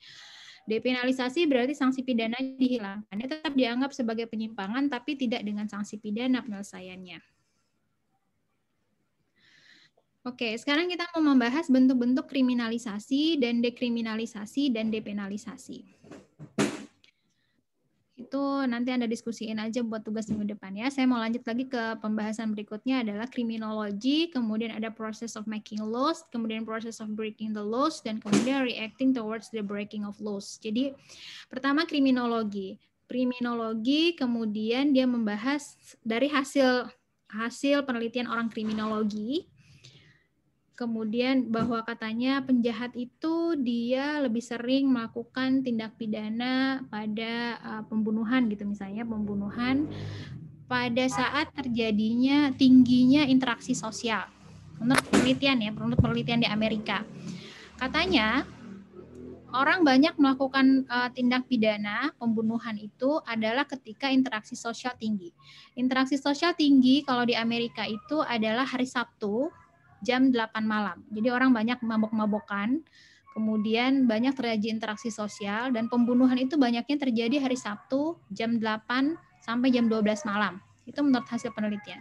Speaker 1: Depenalisasi berarti sanksi pidana dihilangkan. Dia tetap dianggap sebagai penyimpangan tapi tidak dengan sanksi pidana penyelesaiannya. Oke, sekarang kita mau membahas bentuk-bentuk kriminalisasi dan dekriminalisasi dan depenalisasi. Itu nanti Anda diskusiin aja buat tugas minggu depan ya. Saya mau lanjut lagi ke pembahasan berikutnya adalah kriminologi, kemudian ada process of making laws, kemudian process of breaking the laws, dan kemudian reacting towards the breaking of laws. Jadi pertama kriminologi. Kriminologi kemudian dia membahas dari hasil penelitian orang kriminologi, Kemudian bahwa katanya penjahat itu dia lebih sering melakukan tindak pidana pada pembunuhan gitu, misalnya pembunuhan pada saat terjadinya tingginya interaksi sosial. Menurut penelitian di Amerika. Katanya orang banyak melakukan tindak pidana pembunuhan itu adalah ketika interaksi sosial tinggi. Interaksi sosial tinggi kalau di Amerika itu adalah hari Sabtu jam 8 malam. Jadi orang banyak mabok-mabokan, kemudian banyak terjadi interaksi sosial, dan pembunuhan itu banyaknya terjadi hari Sabtu jam 8 sampai jam 12 malam. Itu menurut hasil penelitian.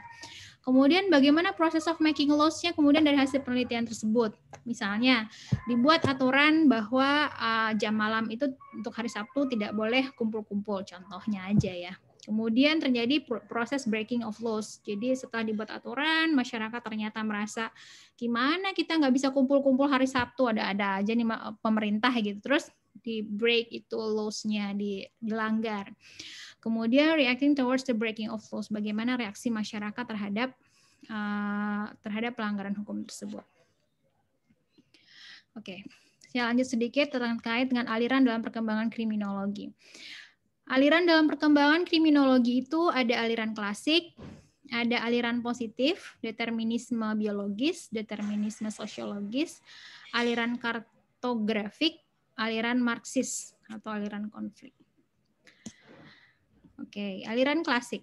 Speaker 1: Kemudian bagaimana proses of making laws-nya kemudian dari hasil penelitian tersebut. Misalnya dibuat aturan bahwa jam malam itu untuk hari Sabtu tidak boleh kumpul-kumpul, contohnya aja ya. Kemudian terjadi proses breaking of laws. Jadi setelah dibuat aturan, masyarakat ternyata merasa gimana kita nggak bisa kumpul-kumpul hari Sabtu, ada-ada aja nih pemerintah gitu. Terus di break itu laws-nya, dilanggar. Kemudian reacting towards the breaking of laws, bagaimana reaksi masyarakat terhadap pelanggaran hukum tersebut. Oke, saya lanjut sedikit terkait dengan aliran dalam perkembangan kriminologi. Aliran dalam perkembangan kriminologi itu ada aliran klasik, ada aliran positif, determinisme biologis, determinisme sosiologis, aliran kartografik, aliran marxis atau aliran konflik. Oke, aliran klasik.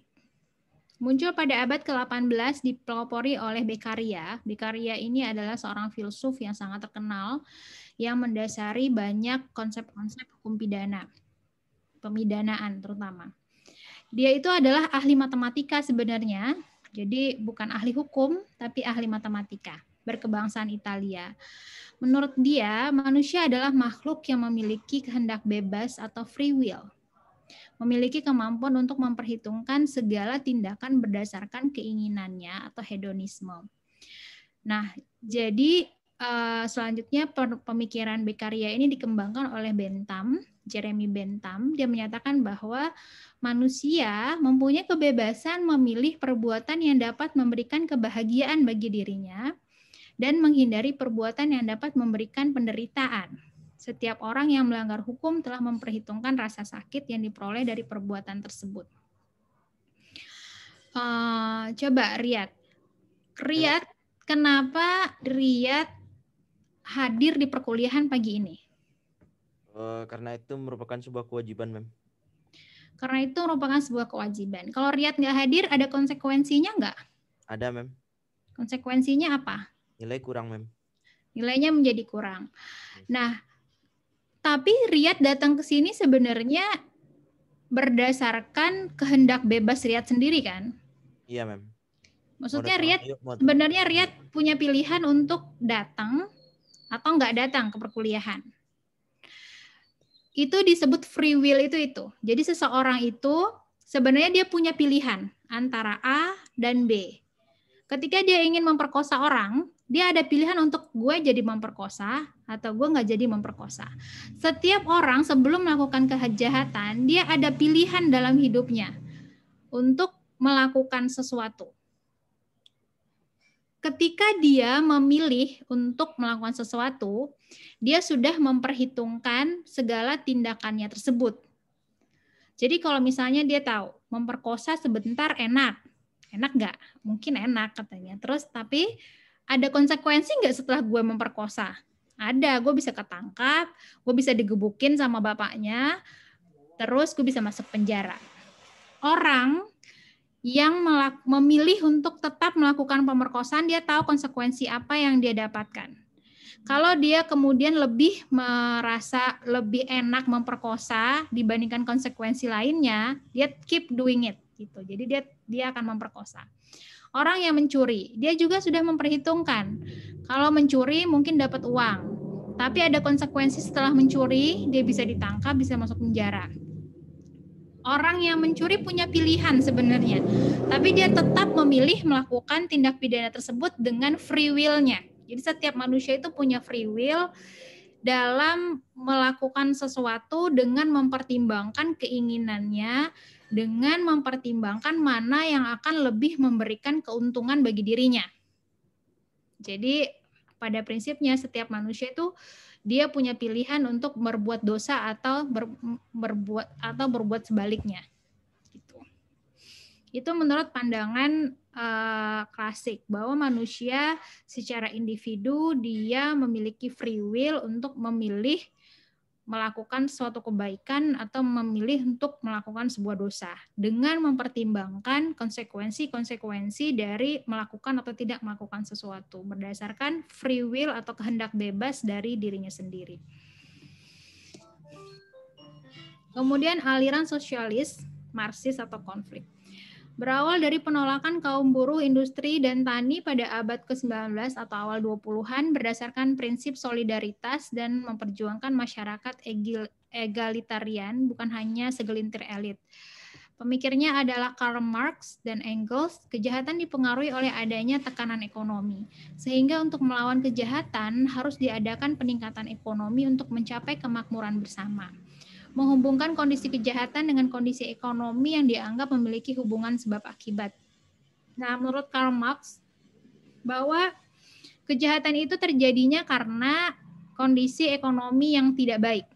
Speaker 1: Muncul pada abad ke-18 dipelopori oleh Beccaria. Beccaria ini adalah seorang filsuf yang sangat terkenal yang mendasari banyak konsep-konsep hukum pidana. Pemidanaan terutama. Dia itu adalah ahli matematika sebenarnya, jadi bukan ahli hukum, tapi ahli matematika, berkebangsaan Italia. Menurut dia, manusia adalah makhluk yang memiliki kehendak bebas atau free will, memiliki kemampuan untuk memperhitungkan segala tindakan berdasarkan keinginannya atau hedonisme. Nah, jadi selanjutnya pemikiran Beccaria ini dikembangkan oleh Bentham, Jeremy Bentham. Dia menyatakan bahwa manusia mempunyai kebebasan memilih perbuatan yang dapat memberikan kebahagiaan bagi dirinya dan menghindari perbuatan yang dapat memberikan penderitaan. Setiap orang yang melanggar hukum telah memperhitungkan rasa sakit yang diperoleh dari perbuatan tersebut. Coba Riyad, kenapa Riyad hadir di perkuliahan pagi ini?
Speaker 2: Karena itu merupakan sebuah kewajiban, Mem.
Speaker 1: Karena itu merupakan sebuah kewajiban. Kalau Riyad nggak hadir, ada konsekuensinya nggak?
Speaker 2: Ada, Mem.
Speaker 1: Konsekuensinya apa?
Speaker 2: Nilai kurang, Mem.
Speaker 1: Nilainya menjadi kurang. Nah, tapi Riyad datang ke sini sebenarnya berdasarkan kehendak bebas Riyad sendiri kan?
Speaker 2: Iya, Mem.
Speaker 1: Maksudnya sebenarnya Riyad punya pilihan untuk datang atau nggak datang ke perkuliahan. Itu disebut free will itu. Jadi seseorang itu sebenarnya dia punya pilihan antara A dan B. Ketika dia ingin memperkosa orang, dia ada pilihan untuk gue jadi memperkosa atau gue nggak jadi memperkosa. Setiap orang sebelum melakukan kejahatan, dia ada pilihan dalam hidupnya untuk melakukan sesuatu. Ketika dia memilih untuk melakukan sesuatu, dia sudah memperhitungkan segala tindakannya tersebut. Jadi kalau misalnya dia tahu memperkosa sebentar enak nggak? Mungkin enak katanya. Terus tapi ada konsekuensi nggak setelah gue memperkosa? Ada, gue bisa ketangkap, gue bisa digebukin sama bapaknya, terus gue bisa masuk penjara. Orang yang memilih untuk tetap melakukan pemerkosaan, dia tahu konsekuensi apa yang dia dapatkan. Kalau dia kemudian lebih merasa lebih enak memperkosa dibandingkan konsekuensi lainnya, dia keep doing it gitu. Jadi dia akan memperkosa. Orang yang mencuri, dia juga sudah memperhitungkan. Kalau mencuri mungkin dapat uang, tapi ada konsekuensi setelah mencuri, dia bisa ditangkap, bisa masuk penjara. Orang yang mencuri punya pilihan sebenarnya, tapi dia tetap memilih melakukan tindak pidana tersebut dengan free will-nya. Jadi setiap manusia itu punya free will dalam melakukan sesuatu dengan mempertimbangkan keinginannya, dengan mempertimbangkan mana yang akan lebih memberikan keuntungan bagi dirinya. Jadi pada prinsipnya setiap manusia itu dia punya pilihan untuk berbuat dosa atau berbuat sebaliknya. Gitu. Itu menurut pandangan klasik bahwa manusia secara individu dia memiliki free will untuk memilih melakukan suatu kebaikan atau memilih untuk melakukan sebuah dosa dengan mempertimbangkan konsekuensi-konsekuensi dari melakukan atau tidak melakukan sesuatu berdasarkan free will atau kehendak bebas dari dirinya sendiri. Kemudian aliran sosialis, Marxis atau konflik. Berawal dari penolakan kaum buruh industri dan tani pada abad ke-19 atau awal 20-an berdasarkan prinsip solidaritas dan memperjuangkan masyarakat egalitarian, bukan hanya segelintir elit. Pemikirnya adalah Karl Marx dan Engels. Kejahatan dipengaruhi oleh adanya tekanan ekonomi. Sehingga untuk melawan kejahatan harus diadakan peningkatan ekonomi untuk mencapai kemakmuran bersama. Menghubungkan kondisi kejahatan dengan kondisi ekonomi yang dianggap memiliki hubungan sebab akibat. Nah, menurut Karl Marx, bahwa kejahatan itu terjadinya karena kondisi ekonomi yang tidak baik.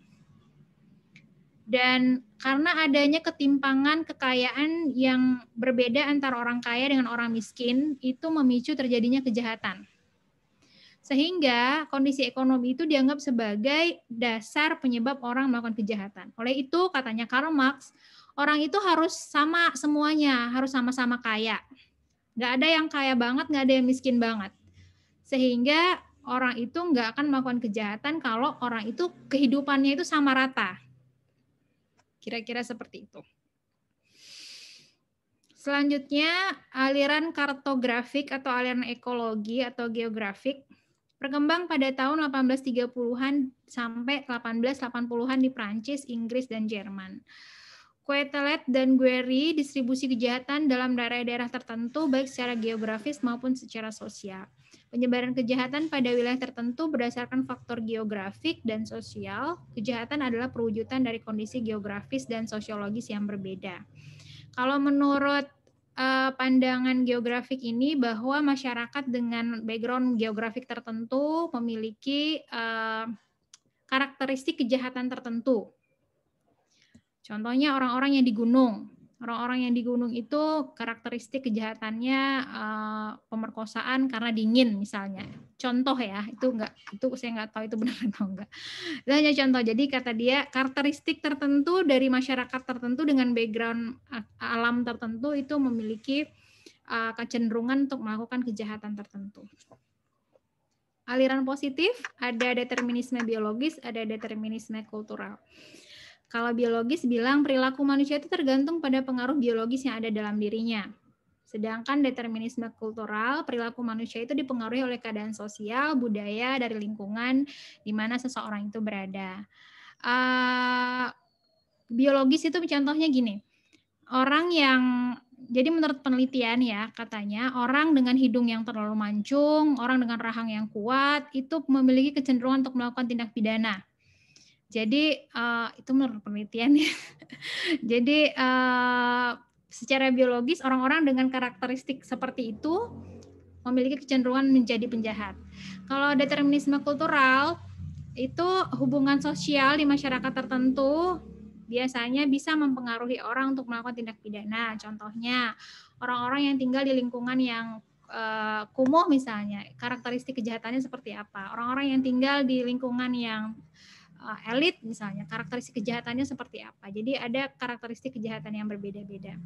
Speaker 1: Dan karena adanya ketimpangan kekayaan yang berbeda antara orang kaya dengan orang miskin, itu memicu terjadinya kejahatan. Sehingga kondisi ekonomi itu dianggap sebagai dasar penyebab orang melakukan kejahatan. Oleh itu, katanya Karl Marx, orang itu harus sama semuanya, harus sama-sama kaya. Nggak ada yang kaya banget, nggak ada yang miskin banget. Sehingga orang itu nggak akan melakukan kejahatan kalau orang itu kehidupannya itu sama rata. Kira-kira seperti itu. Selanjutnya, aliran kartografik atau aliran ekologi atau geografik berkembang pada tahun 1830-an sampai 1880-an di Prancis, Inggris, dan Jerman. Quetelet dan Guéry distribusi kejahatan dalam daerah-daerah tertentu baik secara geografis maupun secara sosial. Penyebaran kejahatan pada wilayah tertentu berdasarkan faktor geografik dan sosial. Kejahatan adalah perwujudan dari kondisi geografis dan sosiologis yang berbeda. Kalau menurut pandangan geografik ini bahwa masyarakat dengan background geografik tertentu memiliki karakteristik kejahatan tertentu. Contohnya orang-orang yang di gunung. Orang-orang yang di gunung itu karakteristik kejahatannya pemerkosaan karena dingin misalnya. Contoh ya, itu saya nggak tahu itu benar atau enggak. Itu hanya contoh. Jadi kata dia karakteristik tertentu dari masyarakat tertentu dengan background alam tertentu itu memiliki kecenderungan untuk melakukan kejahatan tertentu. Aliran positif ada determinisme biologis, ada determinisme kultural. Kalau biologis bilang perilaku manusia itu tergantung pada pengaruh biologis yang ada dalam dirinya. Sedangkan determinisme kultural, perilaku manusia itu dipengaruhi oleh keadaan sosial, budaya, dari lingkungan di mana seseorang itu berada. Biologis itu contohnya gini, orang yang, jadi menurut penelitian ya katanya, orang dengan hidung yang terlalu mancung, orang dengan rahang yang kuat, itu memiliki kecenderungan untuk melakukan tindak pidana. Jadi itu menurut penelitian ya. Jadi secara biologis orang-orang dengan karakteristik seperti itu memiliki kecenderungan menjadi penjahat. Kalau determinisme kultural itu hubungan sosial di masyarakat tertentu biasanya bisa mempengaruhi orang untuk melakukan tindak pidana. Contohnya orang-orang yang tinggal di lingkungan yang kumuh misalnya, karakteristik kejahatannya seperti apa? Orang-orang yang tinggal di lingkungan yang elit misalnya, karakteristik kejahatannya seperti apa. Jadi ada karakteristik kejahatan yang berbeda-beda.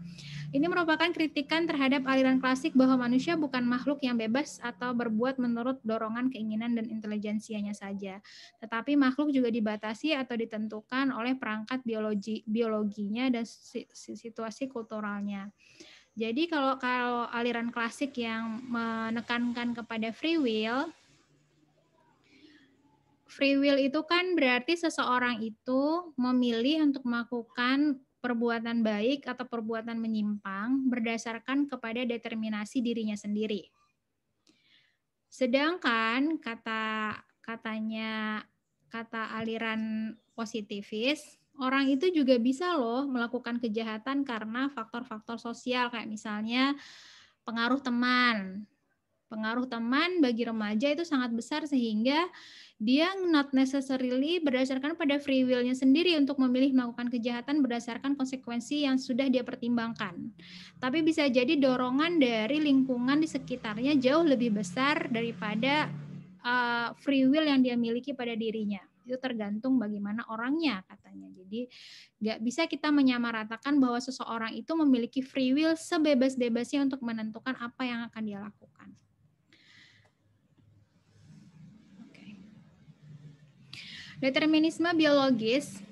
Speaker 1: Ini merupakan kritikan terhadap aliran klasik bahwa manusia bukan makhluk yang bebas atau berbuat menurut dorongan, keinginan, dan intelijensianya saja. Tetapi makhluk juga dibatasi atau ditentukan oleh perangkat biologinya dan situasi kulturalnya. Jadi kalau aliran klasik yang menekankan kepada free will itu kan berarti seseorang itu memilih untuk melakukan perbuatan baik atau perbuatan menyimpang berdasarkan kepada determinasi dirinya sendiri. Sedangkan kata aliran positivis, orang itu juga bisa loh melakukan kejahatan karena faktor-faktor sosial kayak misalnya pengaruh teman, Pengaruh teman bagi remaja itu sangat besar sehingga dia not necessarily berdasarkan pada free will-nya sendiri untuk memilih melakukan kejahatan berdasarkan konsekuensi yang sudah dia pertimbangkan. Tapi bisa jadi dorongan dari lingkungan di sekitarnya jauh lebih besar daripada free will yang dia miliki pada dirinya. Itu tergantung bagaimana orangnya katanya. Jadi nggak bisa kita menyamaratakan bahwa seseorang itu memiliki free will sebebas-bebasnya untuk menentukan apa yang akan dia lakukan. Determinisme biologis,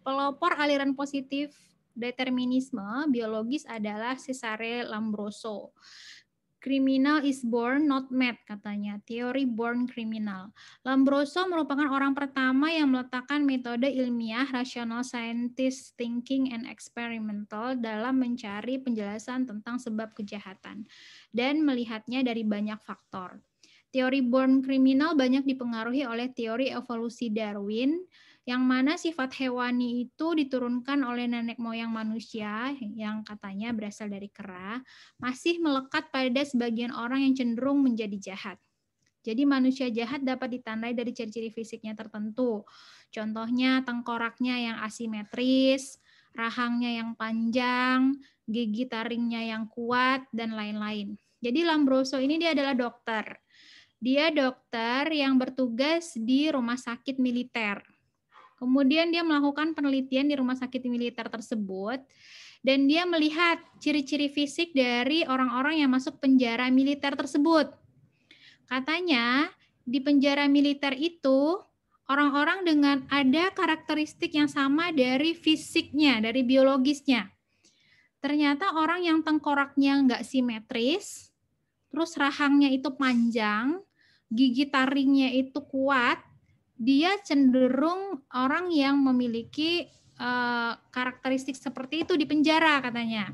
Speaker 1: pelopor aliran positif determinisme biologis adalah Cesare Lombroso. Criminal is born, not made, katanya. Teori born criminal. Lombroso merupakan orang pertama yang meletakkan metode ilmiah, rational scientist thinking and experimental dalam mencari penjelasan tentang sebab kejahatan dan melihatnya dari banyak faktor. Teori born criminal banyak dipengaruhi oleh teori evolusi Darwin, yang mana sifat hewani itu diturunkan oleh nenek moyang manusia yang katanya berasal dari kera, masih melekat pada sebagian orang yang cenderung menjadi jahat. Jadi manusia jahat dapat ditandai dari ciri-ciri fisiknya tertentu. Contohnya tengkoraknya yang asimetris, rahangnya yang panjang, gigi taringnya yang kuat, dan lain-lain. Jadi Lombroso ini dia adalah dokter. Dia dokter yang bertugas di rumah sakit militer. Kemudian dia melakukan penelitian di rumah sakit militer tersebut dan dia melihat ciri-ciri fisik dari orang-orang yang masuk penjara militer tersebut. Katanya di penjara militer itu orang-orang dengan ada karakteristik yang sama dari fisiknya, dari biologisnya. Ternyata orang yang tengkoraknya nggak simetris, terus rahangnya itu panjang, gigi taringnya itu kuat, dia cenderung orang yang memiliki karakteristik seperti itu di penjara katanya.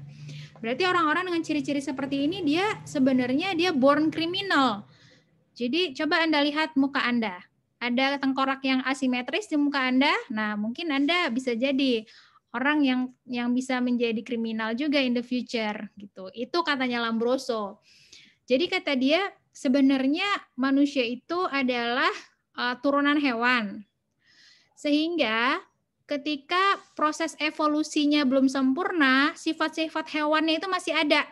Speaker 1: Berarti orang-orang dengan ciri-ciri seperti ini dia sebenarnya dia born criminal. Jadi coba Anda lihat muka Anda. Ada tengkorak yang asimetris di muka Anda, nah mungkin Anda bisa jadi orang yang bisa menjadi kriminal juga in the future gitu. Itu katanya Lombroso. Jadi kata dia sebenarnya manusia itu adalah turunan hewan. Sehingga ketika proses evolusinya belum sempurna, sifat-sifat hewannya itu masih ada.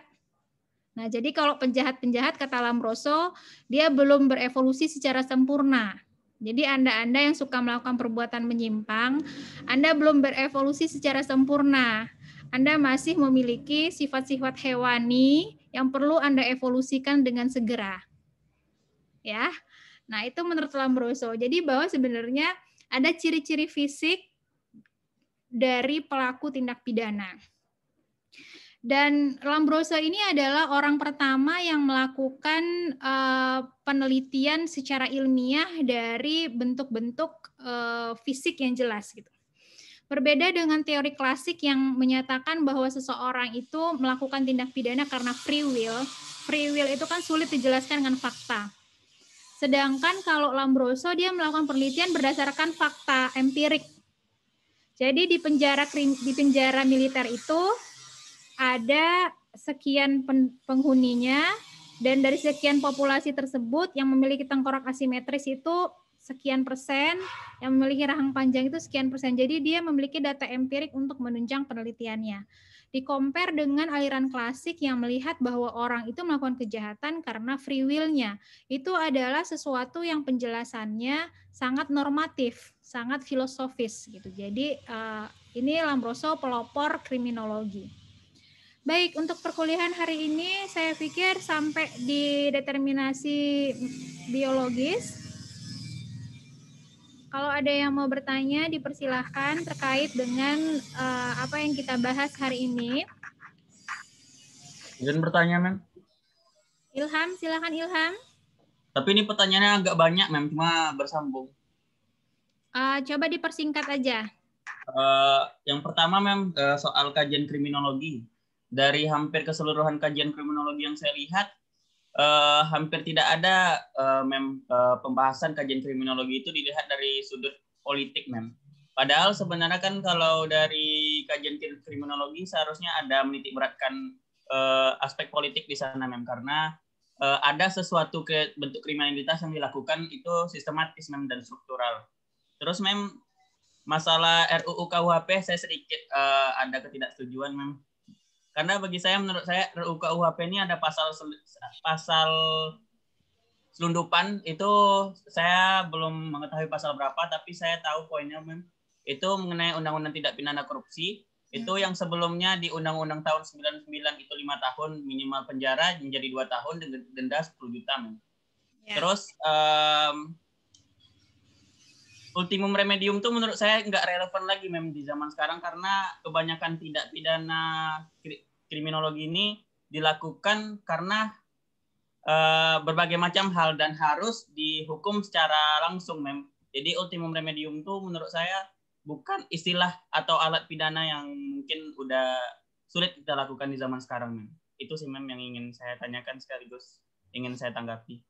Speaker 1: Nah, jadi kalau penjahat-penjahat kata Lombroso, dia belum berevolusi secara sempurna. Jadi Anda yang suka melakukan perbuatan menyimpang, Anda belum berevolusi secara sempurna. Anda masih memiliki sifat-sifat hewani yang perlu Anda evolusikan dengan segera. Ya. Nah, itu menurut Lombroso. Jadi bahwa sebenarnya ada ciri-ciri fisik dari pelaku tindak pidana. Dan Lombroso ini adalah orang pertama yang melakukan penelitian secara ilmiah dari bentuk-bentuk fisik yang jelas gitu. Berbeda dengan teori klasik yang menyatakan bahwa seseorang itu melakukan tindak pidana karena free will. Free will itu kan sulit dijelaskan dengan fakta. Sedangkan kalau Lombroso dia melakukan penelitian berdasarkan fakta empirik. Jadi di penjara militer itu ada sekian penghuninya dan dari sekian populasi tersebut yang memiliki tengkorak asimetris itu sekian persen, yang memiliki rahang panjang itu sekian persen. Jadi dia memiliki data empirik untuk menunjang penelitiannya. Di-compare dengan aliran klasik yang melihat bahwa orang itu melakukan kejahatan karena free will-nya. Itu adalah sesuatu yang penjelasannya sangat normatif, sangat filosofis gitu. Jadi ini Lombroso pelopor kriminologi. Baik, untuk perkuliahan hari ini saya pikir sampai di determinasi biologis. Kalau ada yang mau bertanya, dipersilahkan terkait dengan apa yang kita bahas hari ini.
Speaker 3: Izin bertanya, Mem.
Speaker 1: Ilham, silakan Ilham.
Speaker 3: Tapi ini pertanyaannya agak banyak, Mem, cuma bersambung.
Speaker 1: Coba dipersingkat aja.
Speaker 3: Yang pertama, Mem, soal kajian kriminologi. Dari hampir keseluruhan kajian kriminologi yang saya lihat, hampir tidak ada pembahasan kajian kriminologi itu dilihat dari sudut politik, Mem. Padahal sebenarnya kan kalau dari kajian kriminologi seharusnya ada menitik beratkan aspek politik di sana, Mem, karena ada sesuatu bentuk kriminalitas yang dilakukan itu sistematis dan struktural. Terus masalah RUU KUHP saya sedikit ada ketidaksetujuan karena bagi saya, menurut saya RUU KUHP ini ada pasal selundupan, itu saya belum mengetahui pasal berapa, tapi saya tahu poinnya itu mengenai undang-undang tindak pidana korupsi. Itu yang sebelumnya di Undang-Undang tahun 99 itu 5 tahun minimal penjara menjadi 2 tahun dengan denda 10 juta. Terus ultimum remedium itu menurut saya nggak relevan lagi di zaman sekarang, karena kebanyakan tindak pidana kriminologi ini dilakukan karena berbagai macam hal dan harus dihukum secara langsung. Jadi ultimum remedium itu menurut saya bukan istilah atau alat pidana yang mungkin udah sulit kita lakukan di zaman sekarang. Itu sih yang ingin saya tanyakan sekaligus ingin saya tanggapi.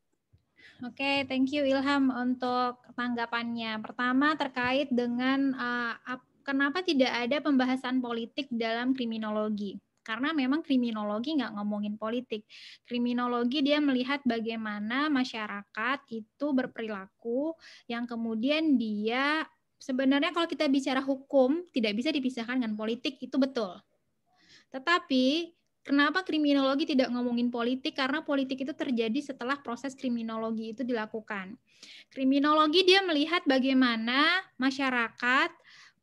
Speaker 1: Oke, thank you Ilham untuk tanggapannya. Pertama terkait dengan kenapa tidak ada pembahasan politik dalam kriminologi. Karena memang kriminologi nggak ngomongin politik. Kriminologi dia melihat bagaimana masyarakat itu berperilaku yang kemudian dia sebenarnya kalau kita bicara hukum tidak bisa dipisahkan dengan politik, itu betul. Tetapi kenapa kriminologi tidak ngomongin politik? Karena politik itu terjadi setelah proses kriminologi itu dilakukan. Kriminologi dia melihat bagaimana masyarakat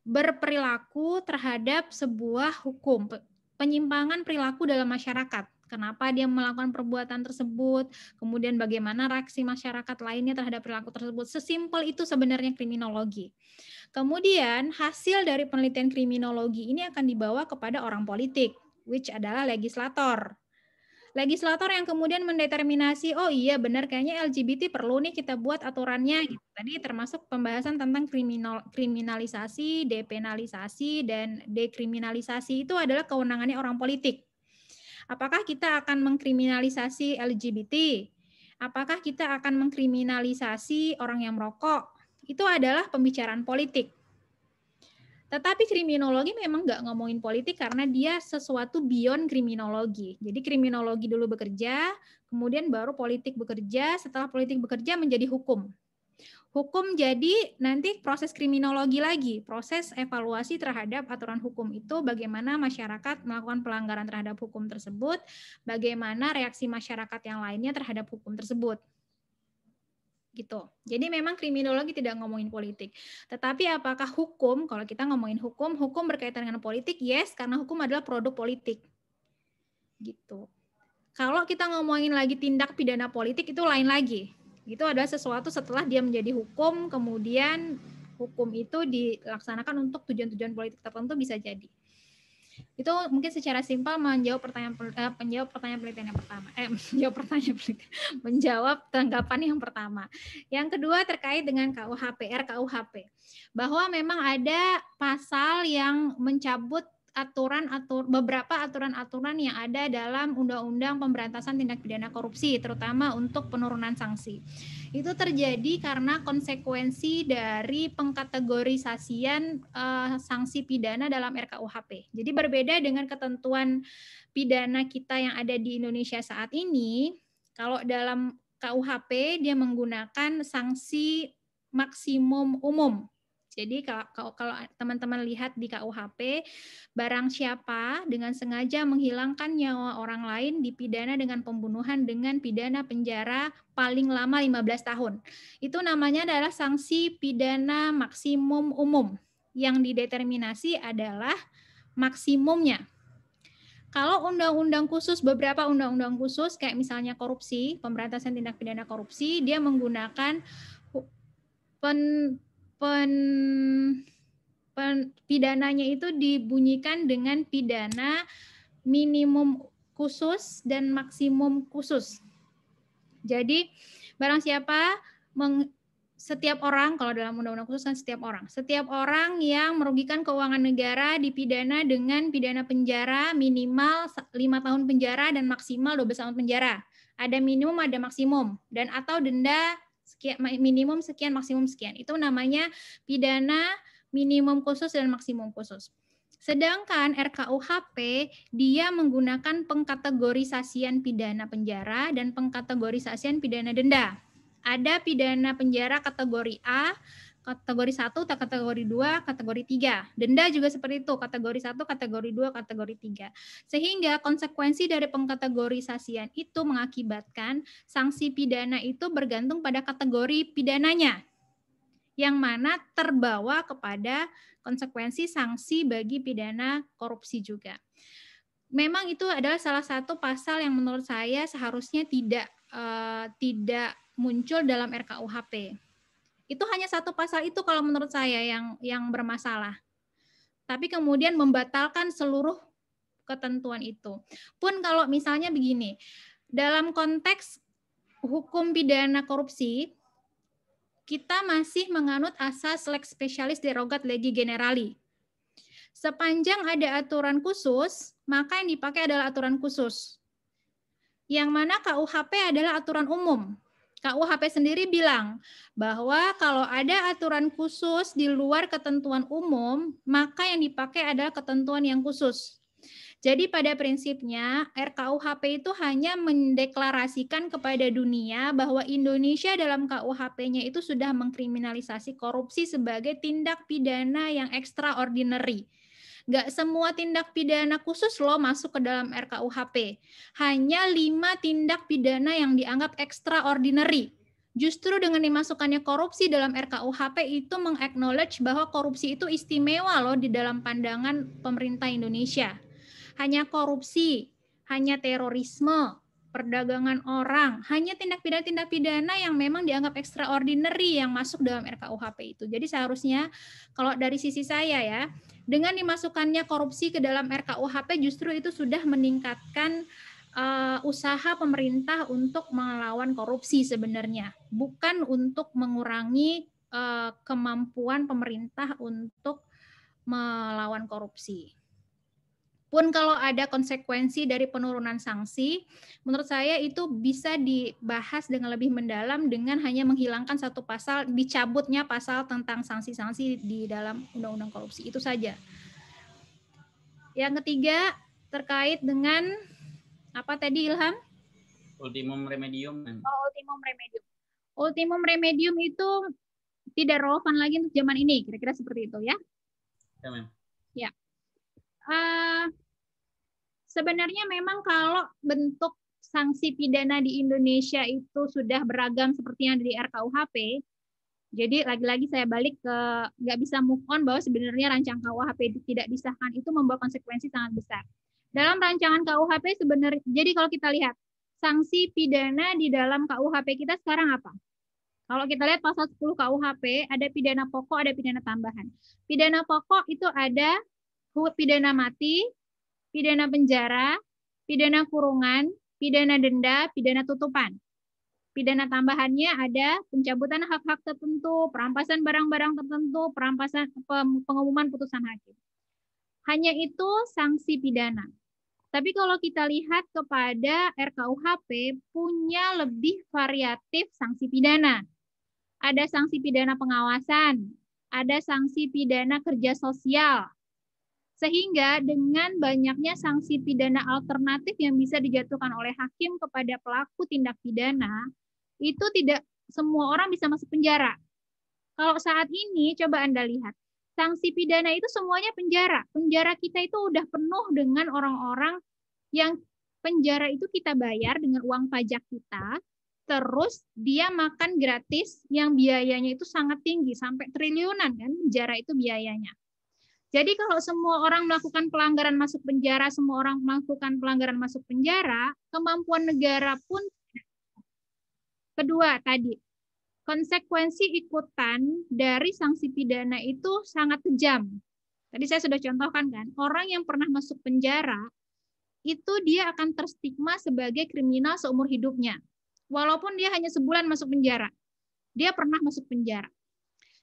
Speaker 1: berperilaku terhadap sebuah hukum, penyimpangan perilaku dalam masyarakat. Kenapa dia melakukan perbuatan tersebut, kemudian bagaimana reaksi masyarakat lainnya terhadap perilaku tersebut. Sesimpel itu sebenarnya kriminologi. Kemudian hasil dari penelitian kriminologi ini akan dibawa kepada orang politik, which adalah legislator. Legislator yang kemudian mendeterminasi, oh iya benar kayaknya LGBT perlu nih kita buat aturannya. Gitu. Tadi termasuk pembahasan tentang kriminalisasi, depenalisasi, dan dekriminalisasi itu adalah kewenangannya orang politik. Apakah kita akan mengkriminalisasi LGBT? Apakah kita akan mengkriminalisasi orang yang merokok? Itu adalah pembicaraan politik. Tetapi kriminologi memang nggak ngomongin politik karena dia sesuatu beyond kriminologi. Jadi kriminologi dulu bekerja, kemudian baru politik bekerja, setelah politik bekerja menjadi hukum. Hukum jadi nanti proses kriminologi lagi, proses evaluasi terhadap aturan hukum itu, bagaimana masyarakat melakukan pelanggaran terhadap hukum tersebut, bagaimana reaksi masyarakat yang lainnya terhadap hukum tersebut. Gitu. Jadi memang kriminologi tidak ngomongin politik. Tetapi apakah hukum, kalau kita ngomongin hukum berkaitan dengan politik? Yes, karena hukum adalah produk politik. Gitu. Kalau kita ngomongin lagi tindak pidana politik itu lain lagi. Itu adalah sesuatu setelah dia menjadi hukum, kemudian hukum itu dilaksanakan untuk tujuan-tujuan politik tertentu bisa jadi. Itu mungkin secara simpel menjawab pertanyaan penelitian yang pertama. Menjawab tanggapan yang pertama. Yang kedua terkait dengan KUHP, RKUHP. Bahwa memang ada pasal yang mencabut beberapa aturan-aturan yang ada dalam Undang-Undang Pemberantasan Tindak Pidana Korupsi, terutama untuk penurunan sanksi. Itu terjadi karena konsekuensi dari pengkategorisasian sanksi pidana dalam RKUHP. Jadi berbeda dengan ketentuan pidana kita yang ada di Indonesia saat ini, kalau dalam KUHP dia menggunakan sanksi maksimum umum. Jadi kalau teman-teman lihat di KUHP, barang siapa dengan sengaja menghilangkan nyawa orang lain dipidana dengan pembunuhan dengan pidana penjara paling lama 15 tahun. Itu namanya adalah sanksi pidana maksimum umum. Yang dideterminasi adalah maksimumnya. Kalau undang-undang khusus, beberapa undang-undang khusus kayak misalnya korupsi, pemberantasan tindak pidana korupsi, dia menggunakan pidananya itu dibunyikan dengan pidana minimum khusus dan maksimum khusus. Jadi barang siapa setiap orang, kalau dalam undang-undang khusus kan setiap orang yang merugikan keuangan negara dipidana dengan pidana penjara minimal 5 tahun penjara dan maksimal 12 tahun penjara. Ada minimum, ada maksimum, dan atau denda sekian, minimum sekian, maksimum sekian. Itu namanya pidana minimum khusus dan maksimum khusus. Sedangkan RKUHP dia menggunakan pengkategorisasian pidana penjara dan pengkategorisasian pidana denda. Ada pidana penjara kategori A, kategori 1, kategori 2, kategori 3. Denda juga seperti itu, kategori 1, kategori 2, kategori 3. Sehingga konsekuensi dari pengkategorisasian itu mengakibatkan sanksi pidana itu bergantung pada kategori pidananya, yang mana terbawa kepada konsekuensi sanksi bagi pidana korupsi juga. Memang itu adalah salah satu pasal yang menurut saya seharusnya tidak muncul dalam RKUHP. Itu hanya satu pasal itu kalau menurut saya yang bermasalah. Tapi kemudian membatalkan seluruh ketentuan itu. Pun kalau misalnya begini, dalam konteks hukum pidana korupsi, kita masih menganut asas lex specialis derogat legi generali. Sepanjang ada aturan khusus, maka yang dipakai adalah aturan khusus. Yang mana KUHP adalah aturan umum. KUHP sendiri bilang bahwa kalau ada aturan khusus di luar ketentuan umum, maka yang dipakai adalah ketentuan yang khusus. Jadi pada prinsipnya RKUHP itu hanya mendeklarasikan kepada dunia bahwa Indonesia dalam KUHP-nya itu sudah mengkriminalisasi korupsi sebagai tindak pidana yang extraordinary. Nggak semua tindak pidana khusus loh masuk ke dalam RKUHP. Hanya 5 tindak pidana yang dianggap extraordinary. Justru dengan dimasukkannya korupsi dalam RKUHP itu meng-acknowledge bahwa korupsi itu istimewa loh di dalam pandangan pemerintah Indonesia. Hanya korupsi, hanya terorisme, perdagangan orang, hanya tindak pidana yang memang dianggap extraordinary yang masuk dalam RKUHP itu. Jadi seharusnya kalau dari sisi saya ya, dengan dimasukkannya korupsi ke dalam RKUHP justru itu sudah meningkatkan usaha pemerintah untuk melawan korupsi sebenarnya, bukan untuk mengurangi kemampuan pemerintah untuk melawan korupsi. Pun kalau ada konsekuensi dari penurunan sanksi, menurut saya itu bisa dibahas dengan lebih mendalam dengan hanya menghilangkan satu pasal, dicabutnya pasal tentang sanksi-sanksi di dalam Undang-Undang Korupsi. Itu saja. Yang ketiga, terkait dengan apa tadi, Ilham?
Speaker 3: Ultimum remedium.
Speaker 1: Oh, ultimum remedium. Ultimum remedium itu tidak relevan lagi untuk zaman ini, kira-kira seperti itu ya?
Speaker 3: Ya, Mem.
Speaker 1: Ya. Sebenarnya memang kalau bentuk sanksi pidana di Indonesia itu sudah beragam seperti yang di RKUHP, jadi lagi-lagi saya balik ke nggak bisa move on bahwa sebenarnya rancangan KUHP tidak disahkan itu membawa konsekuensi sangat besar. Dalam rancangan KUHP sebenarnya, jadi kalau kita lihat sanksi pidana di dalam KUHP kita sekarang apa? Kalau kita lihat pasal 10 KUHP, ada pidana pokok, ada pidana tambahan. Pidana pokok itu ada pidana mati, pidana penjara, pidana kurungan, pidana denda, pidana tutupan. Pidana tambahannya ada pencabutan hak-hak tertentu, perampasan barang-barang tertentu, perampasan pengumuman putusan hakim. Hanya itu sanksi pidana. Tapi kalau kita lihat kepada RKUHP punya lebih variatif sanksi pidana. Ada sanksi pidana pengawasan, ada sanksi pidana kerja sosial. Sehingga dengan banyaknya sanksi pidana alternatif yang bisa dijatuhkan oleh hakim kepada pelaku tindak pidana, itu tidak semua orang bisa masuk penjara. Kalau saat ini, coba Anda lihat, sanksi pidana itu semuanya penjara. Penjara kita itu udah penuh dengan orang-orang yang penjara itu kita bayar dengan uang pajak kita, terus dia makan gratis yang biayanya itu sangat tinggi, sampai triliunan kan penjara itu biayanya. Jadi kalau semua orang melakukan pelanggaran masuk penjara, semua orang melakukan pelanggaran masuk penjara, kemampuan negara pun. Kedua tadi, konsekuensi ikutan dari sanksi pidana itu sangat kejam. Tadi saya sudah contohkan kan, orang yang pernah masuk penjara, itu dia akan terstigma sebagai kriminal seumur hidupnya. Walaupun dia hanya sebulan masuk penjara, dia pernah masuk penjara.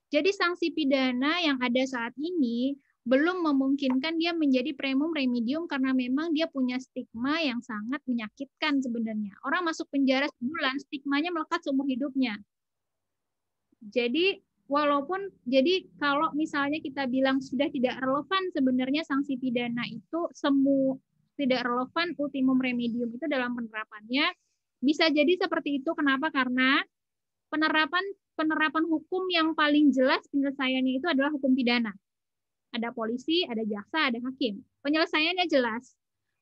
Speaker 1: Jadi sanksi pidana yang ada saat ini belum memungkinkan dia menjadi primum remedium karena memang dia punya stigma yang sangat menyakitkan sebenarnya. Orang masuk penjara sebulan, stigmanya melekat seumur hidupnya. Jadi walaupun jadi kalau misalnya kita bilang sudah tidak relevan sebenarnya sanksi pidana itu semua tidak relevan ultimum remedium itu dalam penerapannya bisa jadi seperti itu. Kenapa? Karena penerapan hukum yang paling jelas penyelesaiannya itu adalah hukum pidana. Ada polisi, ada jaksa, ada hakim. Penyelesaiannya jelas.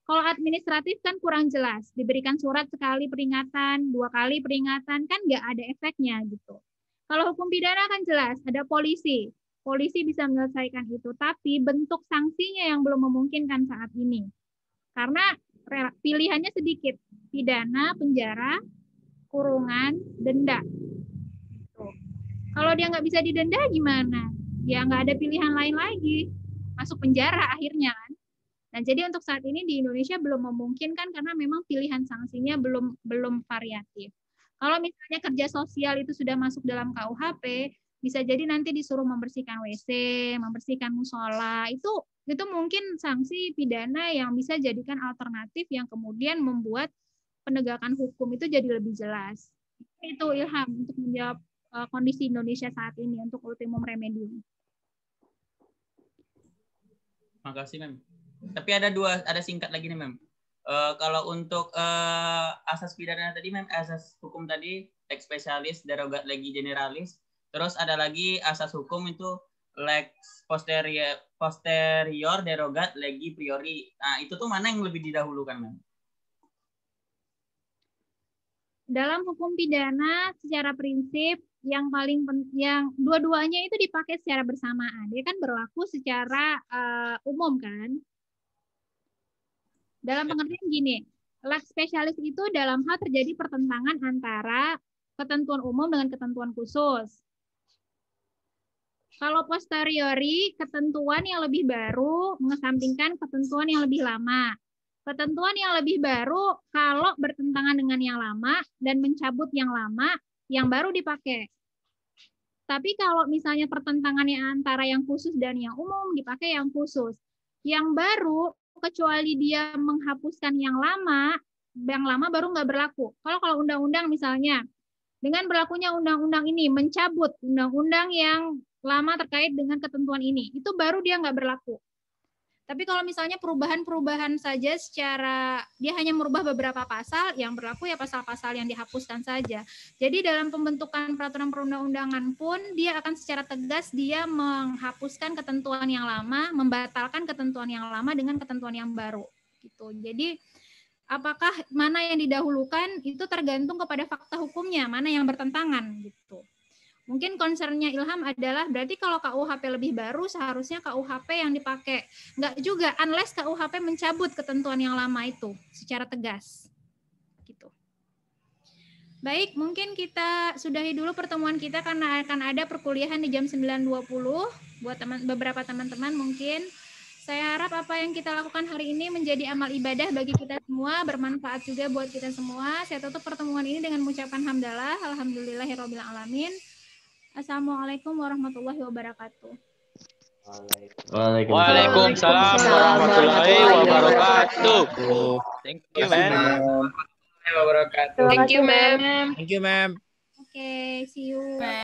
Speaker 1: Kalau administratif kan kurang jelas. Diberikan surat sekali peringatan, 2 kali peringatan, kan nggak ada efeknya gitu. Kalau hukum pidana kan jelas, ada polisi. Polisi bisa menyelesaikan itu, tapi bentuk sanksinya yang belum memungkinkan saat ini. Karena pilihannya sedikit, pidana, penjara, kurungan, denda. Kalau dia nggak bisa didenda gimana? Ya nggak ada pilihan lain lagi, masuk penjara akhirnya kan. Nah jadi untuk saat ini di Indonesia belum memungkinkan karena memang pilihan sanksinya belum variatif. Kalau misalnya kerja sosial itu sudah masuk dalam KUHP, bisa jadi nanti disuruh membersihkan WC, membersihkan musola, itu mungkin sanksi pidana yang bisa jadikan alternatif yang kemudian membuat penegakan hukum itu jadi lebih jelas. Itu Ilham untuk menjawab kondisi Indonesia saat ini untuk ultimum remedium.
Speaker 3: Makasih, Mem. Tapi ada singkat lagi nih, Mem. Kalau untuk asas pidana tadi, Mem, asas hukum tadi, lex specialis, derogat legi generalis. Terus ada lagi asas hukum itu lex posterior derogat legi priori. Nah, itu tuh mana yang lebih didahulukan, Mem?
Speaker 1: Dalam hukum pidana secara prinsip yang dua-duanya itu dipakai secara bersamaan. Dia kan berlaku secara umum kan. Dalam pengertian gini, lex spesialis itu dalam hal terjadi pertentangan antara ketentuan umum dengan ketentuan khusus. Kalau posteriori, ketentuan yang lebih baru mengesampingkan ketentuan yang lebih lama. Ketentuan yang lebih baru kalau bertentangan dengan yang lama dan mencabut yang lama, yang baru dipakai. Tapi kalau misalnya pertentangannya antara yang khusus dan yang umum, dipakai yang khusus. Yang baru, kecuali dia menghapuskan yang lama baru nggak berlaku. Kalau undang-undang misalnya, dengan berlakunya undang-undang ini, mencabut undang-undang yang lama terkait dengan ketentuan ini, itu baru dia nggak berlaku. Tapi kalau misalnya perubahan-perubahan saja secara, dia hanya merubah beberapa pasal, yang berlaku ya pasal-pasal yang dihapuskan saja. Jadi dalam pembentukan peraturan perundang-undangan pun, dia akan secara tegas dia menghapuskan ketentuan yang lama, membatalkan ketentuan yang lama dengan ketentuan yang baru. Gitu. Jadi apakah mana yang didahulukan itu tergantung kepada fakta hukumnya, mana yang bertentangan gitu. Mungkin concernnya Ilham adalah berarti kalau KUHP lebih baru seharusnya KUHP yang dipakai. Enggak juga, unless KUHP mencabut ketentuan yang lama itu secara tegas. Gitu. Baik, mungkin kita sudahi dulu pertemuan kita karena akan ada perkuliahan di jam 9.20 buat beberapa teman-teman mungkin. Saya harap apa yang kita lakukan hari ini menjadi amal ibadah bagi kita semua, bermanfaat juga buat kita semua. Saya tutup pertemuan ini dengan mengucapkan hamdalah, alhamdulillahirabbil alamin. Assalamualaikum warahmatullahi wabarakatuh.
Speaker 4: Waalaikumsalam warahmatullahi wabarakatuh. Thank you, ma'am.
Speaker 3: Thank you, ma'am.
Speaker 4: Thank you, ma'am.
Speaker 1: Oke, see you.